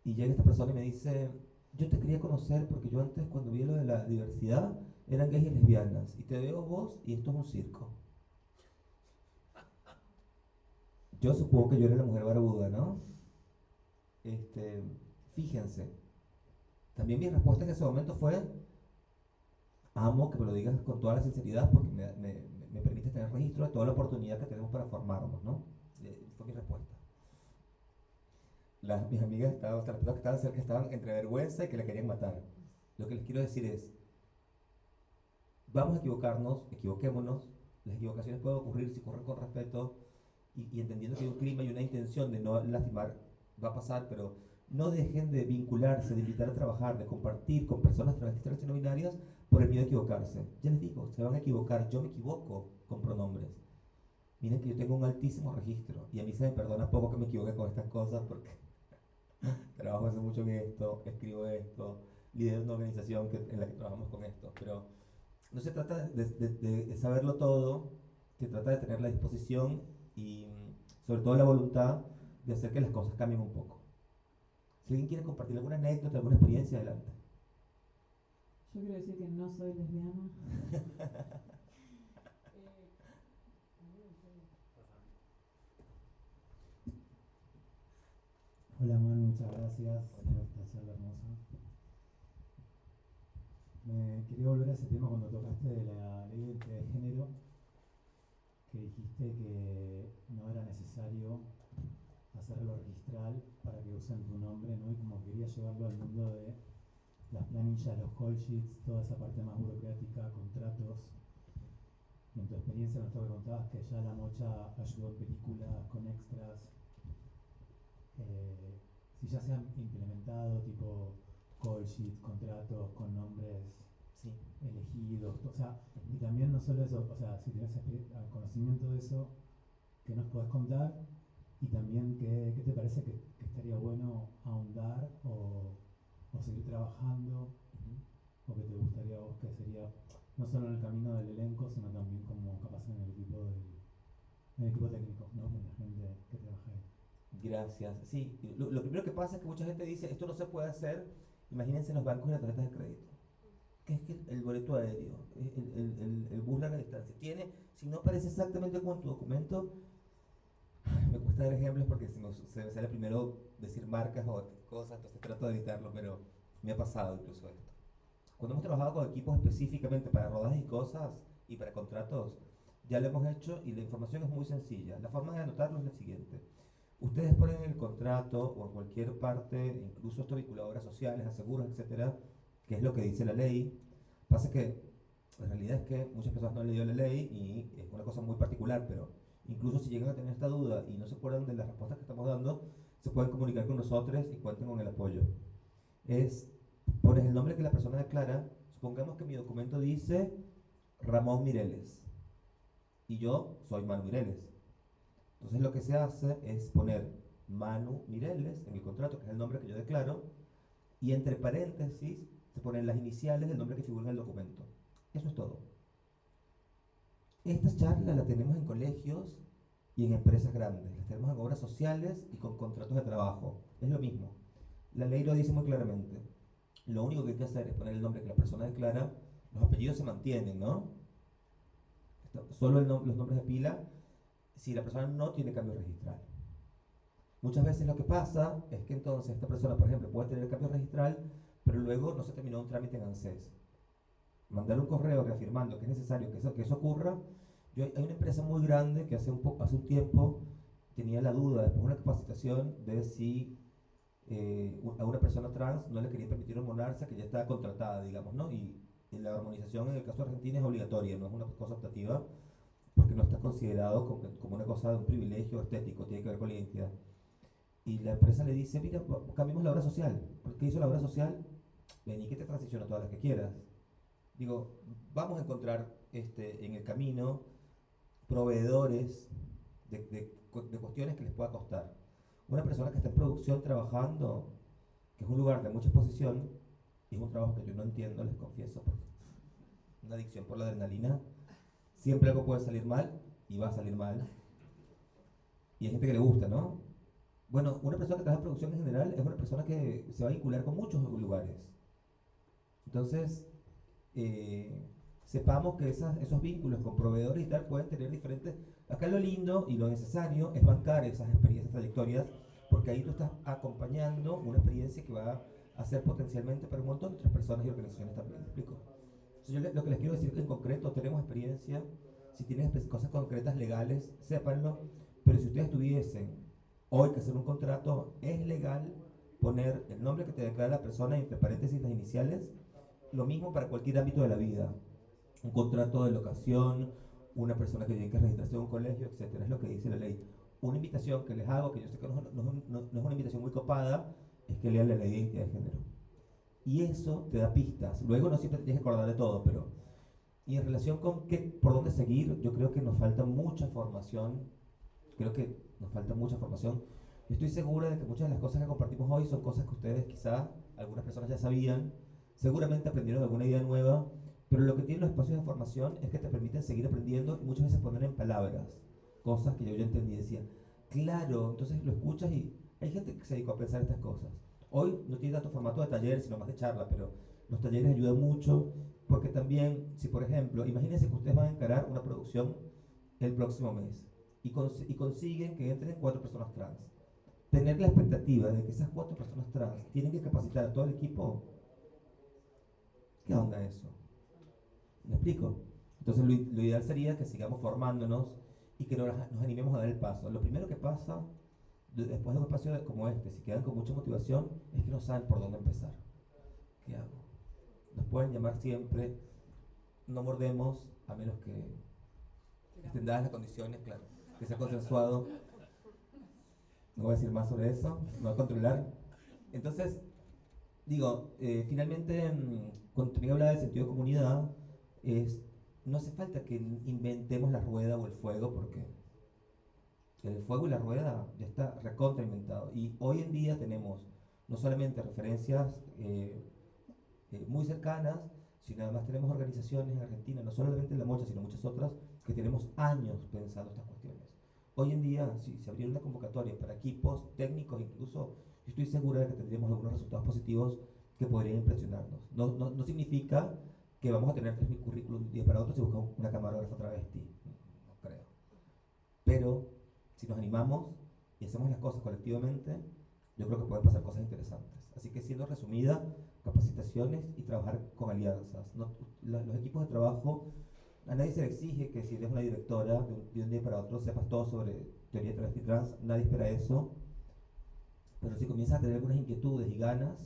Y llega esta persona y me dice, yo te quería conocer porque yo antes cuando vi lo de la diversidad eran gays y lesbianas, y te veo vos y esto es un circo. Yo supongo que yo era la mujer barbuda, ¿no? Fíjense. También mi respuesta en ese momento fue, amo que me lo digas con toda la sinceridad porque me permite tener registro de toda la oportunidad que tenemos para formarnos, ¿no? Fue mi respuesta. Mis amigas las personas que estaban cerca estaban entre vergüenza y que la querían matar. Lo que les quiero decir es, vamos a equivocarnos, equivoquémonos, las equivocaciones pueden ocurrir si ocurren con respeto y entendiendo que hay un clima y una intención de no lastimar, va a pasar, pero no dejen de vincularse, de invitar a trabajar, de compartir con personas travestis, trans y no binarias por el miedo a equivocarse. Ya les digo, se van a equivocar, yo me equivoco con pronombres. Miren que yo tengo un altísimo registro y a mí se me perdona poco que me equivoque con estas cosas porque trabajo hace mucho en esto, escribo esto, lidero una organización en la que trabajamos con esto, pero no se trata de saberlo todo, se trata de tener la disposición y sobre todo la voluntad de hacer que las cosas cambien un poco. Si alguien quiere compartir alguna anécdota, alguna experiencia, adelante. Yo quiero decir que no soy lesbiana. Hola Manu, muchas gracias por esta charla hermosa. Me quería volver a ese tema cuando tocaste de la ley de identidad de género, que dijiste que no era necesario hacerlo registral para que usen tu nombre, ¿no? Y como quería llevarlo al mundo de las planillas, los call sheets, toda esa parte más burocrática, contratos. Y en tu experiencia, nos contabas que ya la mocha ayudó en películas con extras. Si ya se han implementado tipo call sheets, contratos con nombres Sí. elegidos, o sea, y también no solo eso, o sea, si tienes conocimiento de eso, ¿qué nos podés contar? Y también, ¿qué te parece que estaría bueno ahondar o seguir trabajando? ¿O que te gustaría a vos que sería, no solo en el camino del elenco, sino también como capaz en el equipo técnico, ¿no? Con la gente que trabaja ahí. Gracias. Sí, lo primero que pasa es que mucha gente dice, esto no se puede hacer, imagínense en los bancos y las tarjetas de crédito. Que es que el boleto aéreo, el bus larga distancia, tiene, si no aparece exactamente como en tu documento, me cuesta dar ejemplos porque se me sale primero decir marcas o cosas, entonces trato de evitarlo, pero me ha pasado incluso esto. Cuando hemos trabajado con equipos específicamente para rodajes y cosas y para contratos, ya lo hemos hecho y la información es muy sencilla. La forma de anotarlo es la siguiente. Ustedes ponen en el contrato o en cualquier parte, incluso esto vinculado a obras sociales, a seguros, etcétera, que es lo que dice la ley. Pasa que la realidad es que muchas personas no han leído la ley y es una cosa muy particular, pero incluso si llegan a tener esta duda y no se acuerdan de las respuestas que estamos dando, se pueden comunicar con nosotros y cuenten con el apoyo. Pones el nombre que la persona declara, supongamos que mi documento dice Ramón Mireles y yo soy Manu Mireles. Entonces lo que se hace es poner Manu Mireles en el contrato, que es el nombre que yo declaro, y entre paréntesis se ponen las iniciales del nombre que figura en el documento. Eso es todo. Esta charla la tenemos en colegios y en empresas grandes, las tenemos en obras sociales y con contratos de trabajo. Es lo mismo. La ley lo dice muy claramente. Lo único que hay que hacer es poner el nombre que la persona declara, los apellidos se mantienen, ¿no? Solo los nombres de pila si la persona no tiene cambio registral. Muchas veces lo que pasa es que entonces esta persona, por ejemplo, puede tener cambio registral, pero luego no se terminó un trámite en ANSES. Mandar un correo reafirmando que es necesario que eso ocurra. Hay una empresa muy grande que hace un tiempo tenía la duda, después de una capacitación, de si a una persona trans no le quería permitir hormonarse, que ya estaba contratada, digamos, ¿no? Y la hormonización en el caso de Argentina es obligatoria, no es una cosa optativa, porque no está considerado como una cosa de un privilegio estético, tiene que ver con la identidad. Y la empresa le dice, mira, cambiemos la obra social. ¿Qué hizo la obra social? Vení que te transiciona todas las que quieras. Digo, vamos a encontrar en el camino proveedores de cuestiones que les pueda costar. Una persona que está en producción trabajando, que es un lugar de mucha exposición, y es un trabajo que yo no entiendo, les confieso, porque una adicción por la adrenalina, siempre algo puede salir mal, y va a salir mal. Y hay gente que le gusta, ¿no? Bueno, una persona que trabaja en producción en general es una persona que se va a vincular con muchos lugares. Entonces, sepamos que esos vínculos con proveedores y tal pueden tener diferentes. Acá lo lindo y lo necesario es bancar esas experiencias, trayectorias, porque ahí tú estás acompañando una experiencia que va a ser potencialmente para un montón de otras personas y organizaciones también. ¿Me explico? Entonces, lo que les quiero decir es que en concreto tenemos experiencia. Si tienen cosas concretas legales, sépanlo. Pero si ustedes tuviesen hoy que hacer un contrato, es legal poner el nombre que te declara la persona y entre paréntesis las iniciales. Lo mismo para cualquier ámbito de la vida. Un contrato de locación, una persona que tiene que registrarse en un colegio, etc. Es lo que dice la ley. Una invitación que les hago, que yo sé que no es una invitación muy copada, es que lean la ley de identidad de género. Y eso te da pistas. Luego no siempre te tienes que acordar de todo, pero Y en relación con por dónde seguir, yo creo que nos falta mucha formación. Creo que nos falta mucha formación. Yo estoy segura de que muchas de las cosas que compartimos hoy son cosas que ustedes quizá, algunas personas ya sabían, seguramente aprendieron alguna idea nueva, pero lo que tienen los espacios de formación es que te permiten seguir aprendiendo y muchas veces poner en palabras cosas que yo ya entendí y decía, claro, entonces lo escuchas y hay gente que se dedicó a pensar estas cosas. Hoy no tiene tanto formato de taller, sino más de charla, pero los talleres ayudan mucho porque también, si por ejemplo, imagínense que ustedes van a encarar una producción el próximo mes y consiguen que entren 4 personas trans. Tener la expectativa de que esas 4 personas trans tienen que capacitar a todo el equipo, ¿qué onda eso? ¿Me explico? Entonces lo ideal sería que sigamos formándonos y que nos animemos a dar el paso. Lo primero que pasa después de un espacio como este, si quedan con mucha motivación, es que no saben por dónde empezar. ¿Qué hago? Nos pueden llamar siempre, no mordemos, a menos que estén dadas las condiciones, claro, que sea consensuado. No voy a decir más sobre eso, no voy a controlar. Entonces, digo, finalmente, cuando también hablaba del sentido de comunidad, no hace falta que inventemos la rueda o el fuego, porque el fuego y la rueda ya está recontra inventado. Y hoy en día tenemos no solamente referencias muy cercanas, sino además tenemos organizaciones en Argentina, no solamente La Mocha, sino muchas otras, que tenemos años pensando estas cuestiones. Hoy en día, si se abriera una convocatoria para equipos técnicos, incluso, yo estoy segura de que tendríamos algunos resultados positivos que podrían impresionarnos. No significa que vamos a tener 3.000 currículum de un día para otro si buscamos una camarógrafa travesti, no creo. Pero si nos animamos y hacemos las cosas colectivamente, yo creo que pueden pasar cosas interesantes. Así que, siendo resumida, capacitaciones y trabajar con alianzas. Los equipos de trabajo, a nadie se le exige que si eres una directora de un día para otro sepas todo sobre teoría travesti trans, nadie espera eso. Pero si comienzas a tener algunas inquietudes y ganas,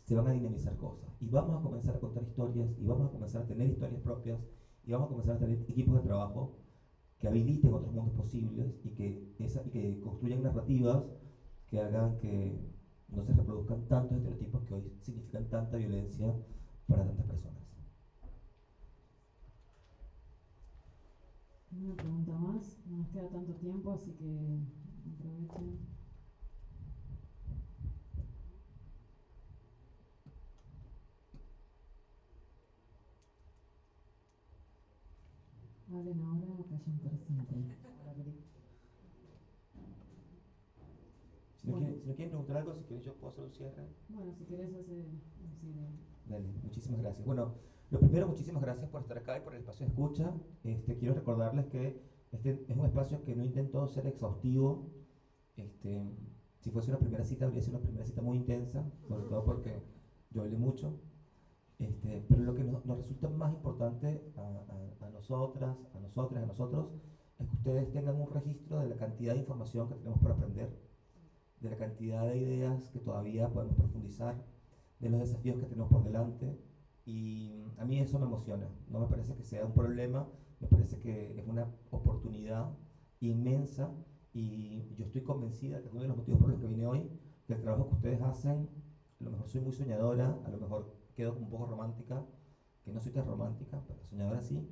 se van a dinamizar cosas. Y vamos a comenzar a contar historias, y vamos a comenzar a tener historias propias, y vamos a comenzar a tener equipos de trabajo que habiliten otros mundos posibles y que construyan narrativas que hagan que no se reproduzcan tantos estereotipos que hoy significan tanta violencia para tantas personas. Una pregunta más, no nos queda tanto tiempo, así que aprovechen. Hablen ahora o callen para siempre. Si no quieren preguntar algo, si quieren yo puedo hacer un cierre. Bueno, si querés hacer un cierre. Dale, muchísimas gracias. Bueno, lo primero, muchísimas gracias por estar acá y por el espacio de escucha. Quiero recordarles que este es un espacio que no intento ser exhaustivo. Si fuese una primera cita, habría sido una primera cita muy intensa, sobre todo porque yo hablé mucho. Pero lo que nos resulta más importante a nosotras, a nosotros, es que ustedes tengan un registro de la cantidad de información que tenemos por aprender, de la cantidad de ideas que todavía podemos profundizar, de los desafíos que tenemos por delante. Y a mí eso me emociona, no me parece que sea un problema, me parece que es una oportunidad inmensa, y yo estoy convencida que es uno de los motivos por los que vine hoy, que el trabajo que ustedes hacen, a lo mejor soy muy soñadora, a lo mejor quedo como un poco romántica, que no soy tan romántica, pero soñadora sí.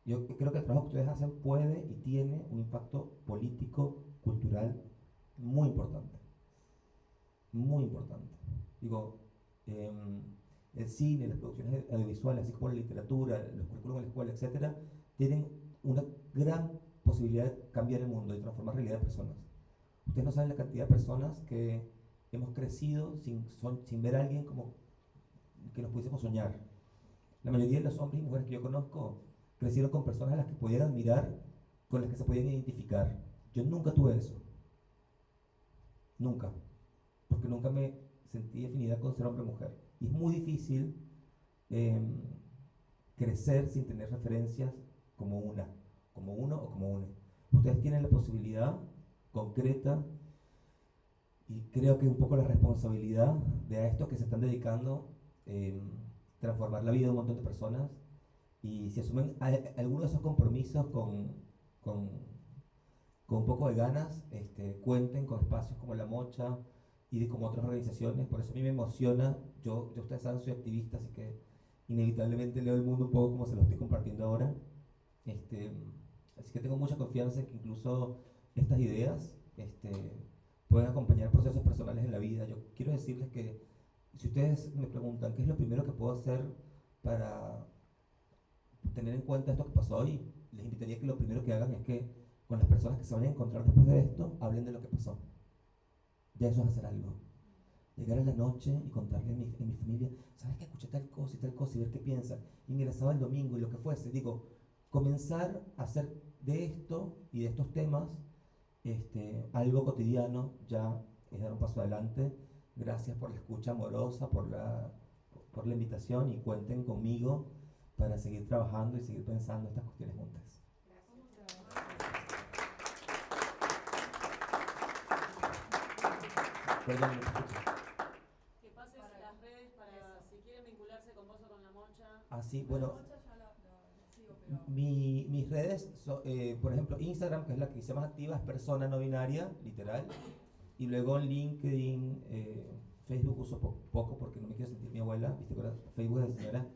Yo creo que el trabajo que ustedes hacen puede y tiene un impacto político, cultural muy importante. Muy importante. Digo, el cine, las producciones audiovisuales, así como la literatura, los currículos en la escuela, etcétera, tienen una gran posibilidad de cambiar el mundo y transformar realidad de personas. Ustedes no saben la cantidad de personas que hemos crecido sin ver a alguien como que nos pudiésemos soñar. La mayoría de los hombres y mujeres que yo conozco crecieron con personas a las que podían admirar, con las que se podían identificar. Yo nunca tuve eso. Nunca. Porque nunca me sentí definida con ser hombre o mujer. Y es muy difícil crecer sin tener referencias como uno o como una. Ustedes tienen la posibilidad concreta, y creo que un poco la responsabilidad de a estos que se están dedicando transformar la vida de un montón de personas, y si asumen algunos de esos compromisos con un poco de ganas, cuenten con espacios como La Mocha y como otras organizaciones. Por eso a mí me emociona, yo ustedes saben, soy activista, así que inevitablemente leo el mundo un poco como se lo estoy compartiendo ahora. Así que tengo mucha confianza en que incluso estas ideas pueden acompañar procesos personales en la vida. Yo quiero decirles que si ustedes me preguntan qué es lo primero que puedo hacer para tener en cuenta esto que pasó hoy, les invitaría que lo primero que hagan es que con las personas que se vayan a encontrar después de esto, hablen de lo que pasó. Ya eso es hacer algo. Llegar a la noche y contarle a mi familia, ¿sabes que escuché tal cosa y ver qué piensan? Ingresaba el domingo y lo que fuese. Digo, comenzar a hacer de esto y de estos temas algo cotidiano ya es dar un paso adelante. Gracias por la escucha amorosa, por la invitación, y cuenten conmigo para seguir trabajando y seguir pensando estas cuestiones juntas. Perdón, no te escucho. Que pases las redes para si quieren vincularse con vos o con La Mocha. Ah, sí, bueno. La Mocha ya la sigo, pero... Mis redes, por ejemplo, Instagram, que es la que hice más activa, es persona no binaria, literal. Y luego en LinkedIn, Facebook uso poco porque no me quiero sentir mi abuela. ¿Viste? Facebook es de señora.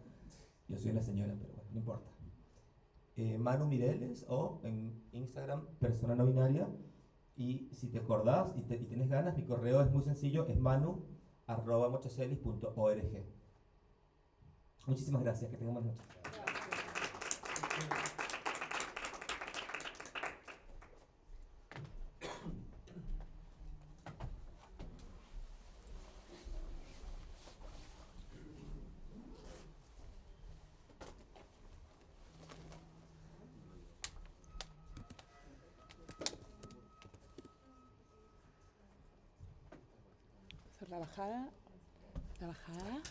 Yo soy una señora, pero bueno, no importa. Manu Mireles, o en Instagram, persona no binaria. Y si te acordás y tienes ganas, mi correo es muy sencillo, es manu@mochacelis.org. Muchísimas gracias, que tengan buenas noches. Hacer la bajada. La bajada.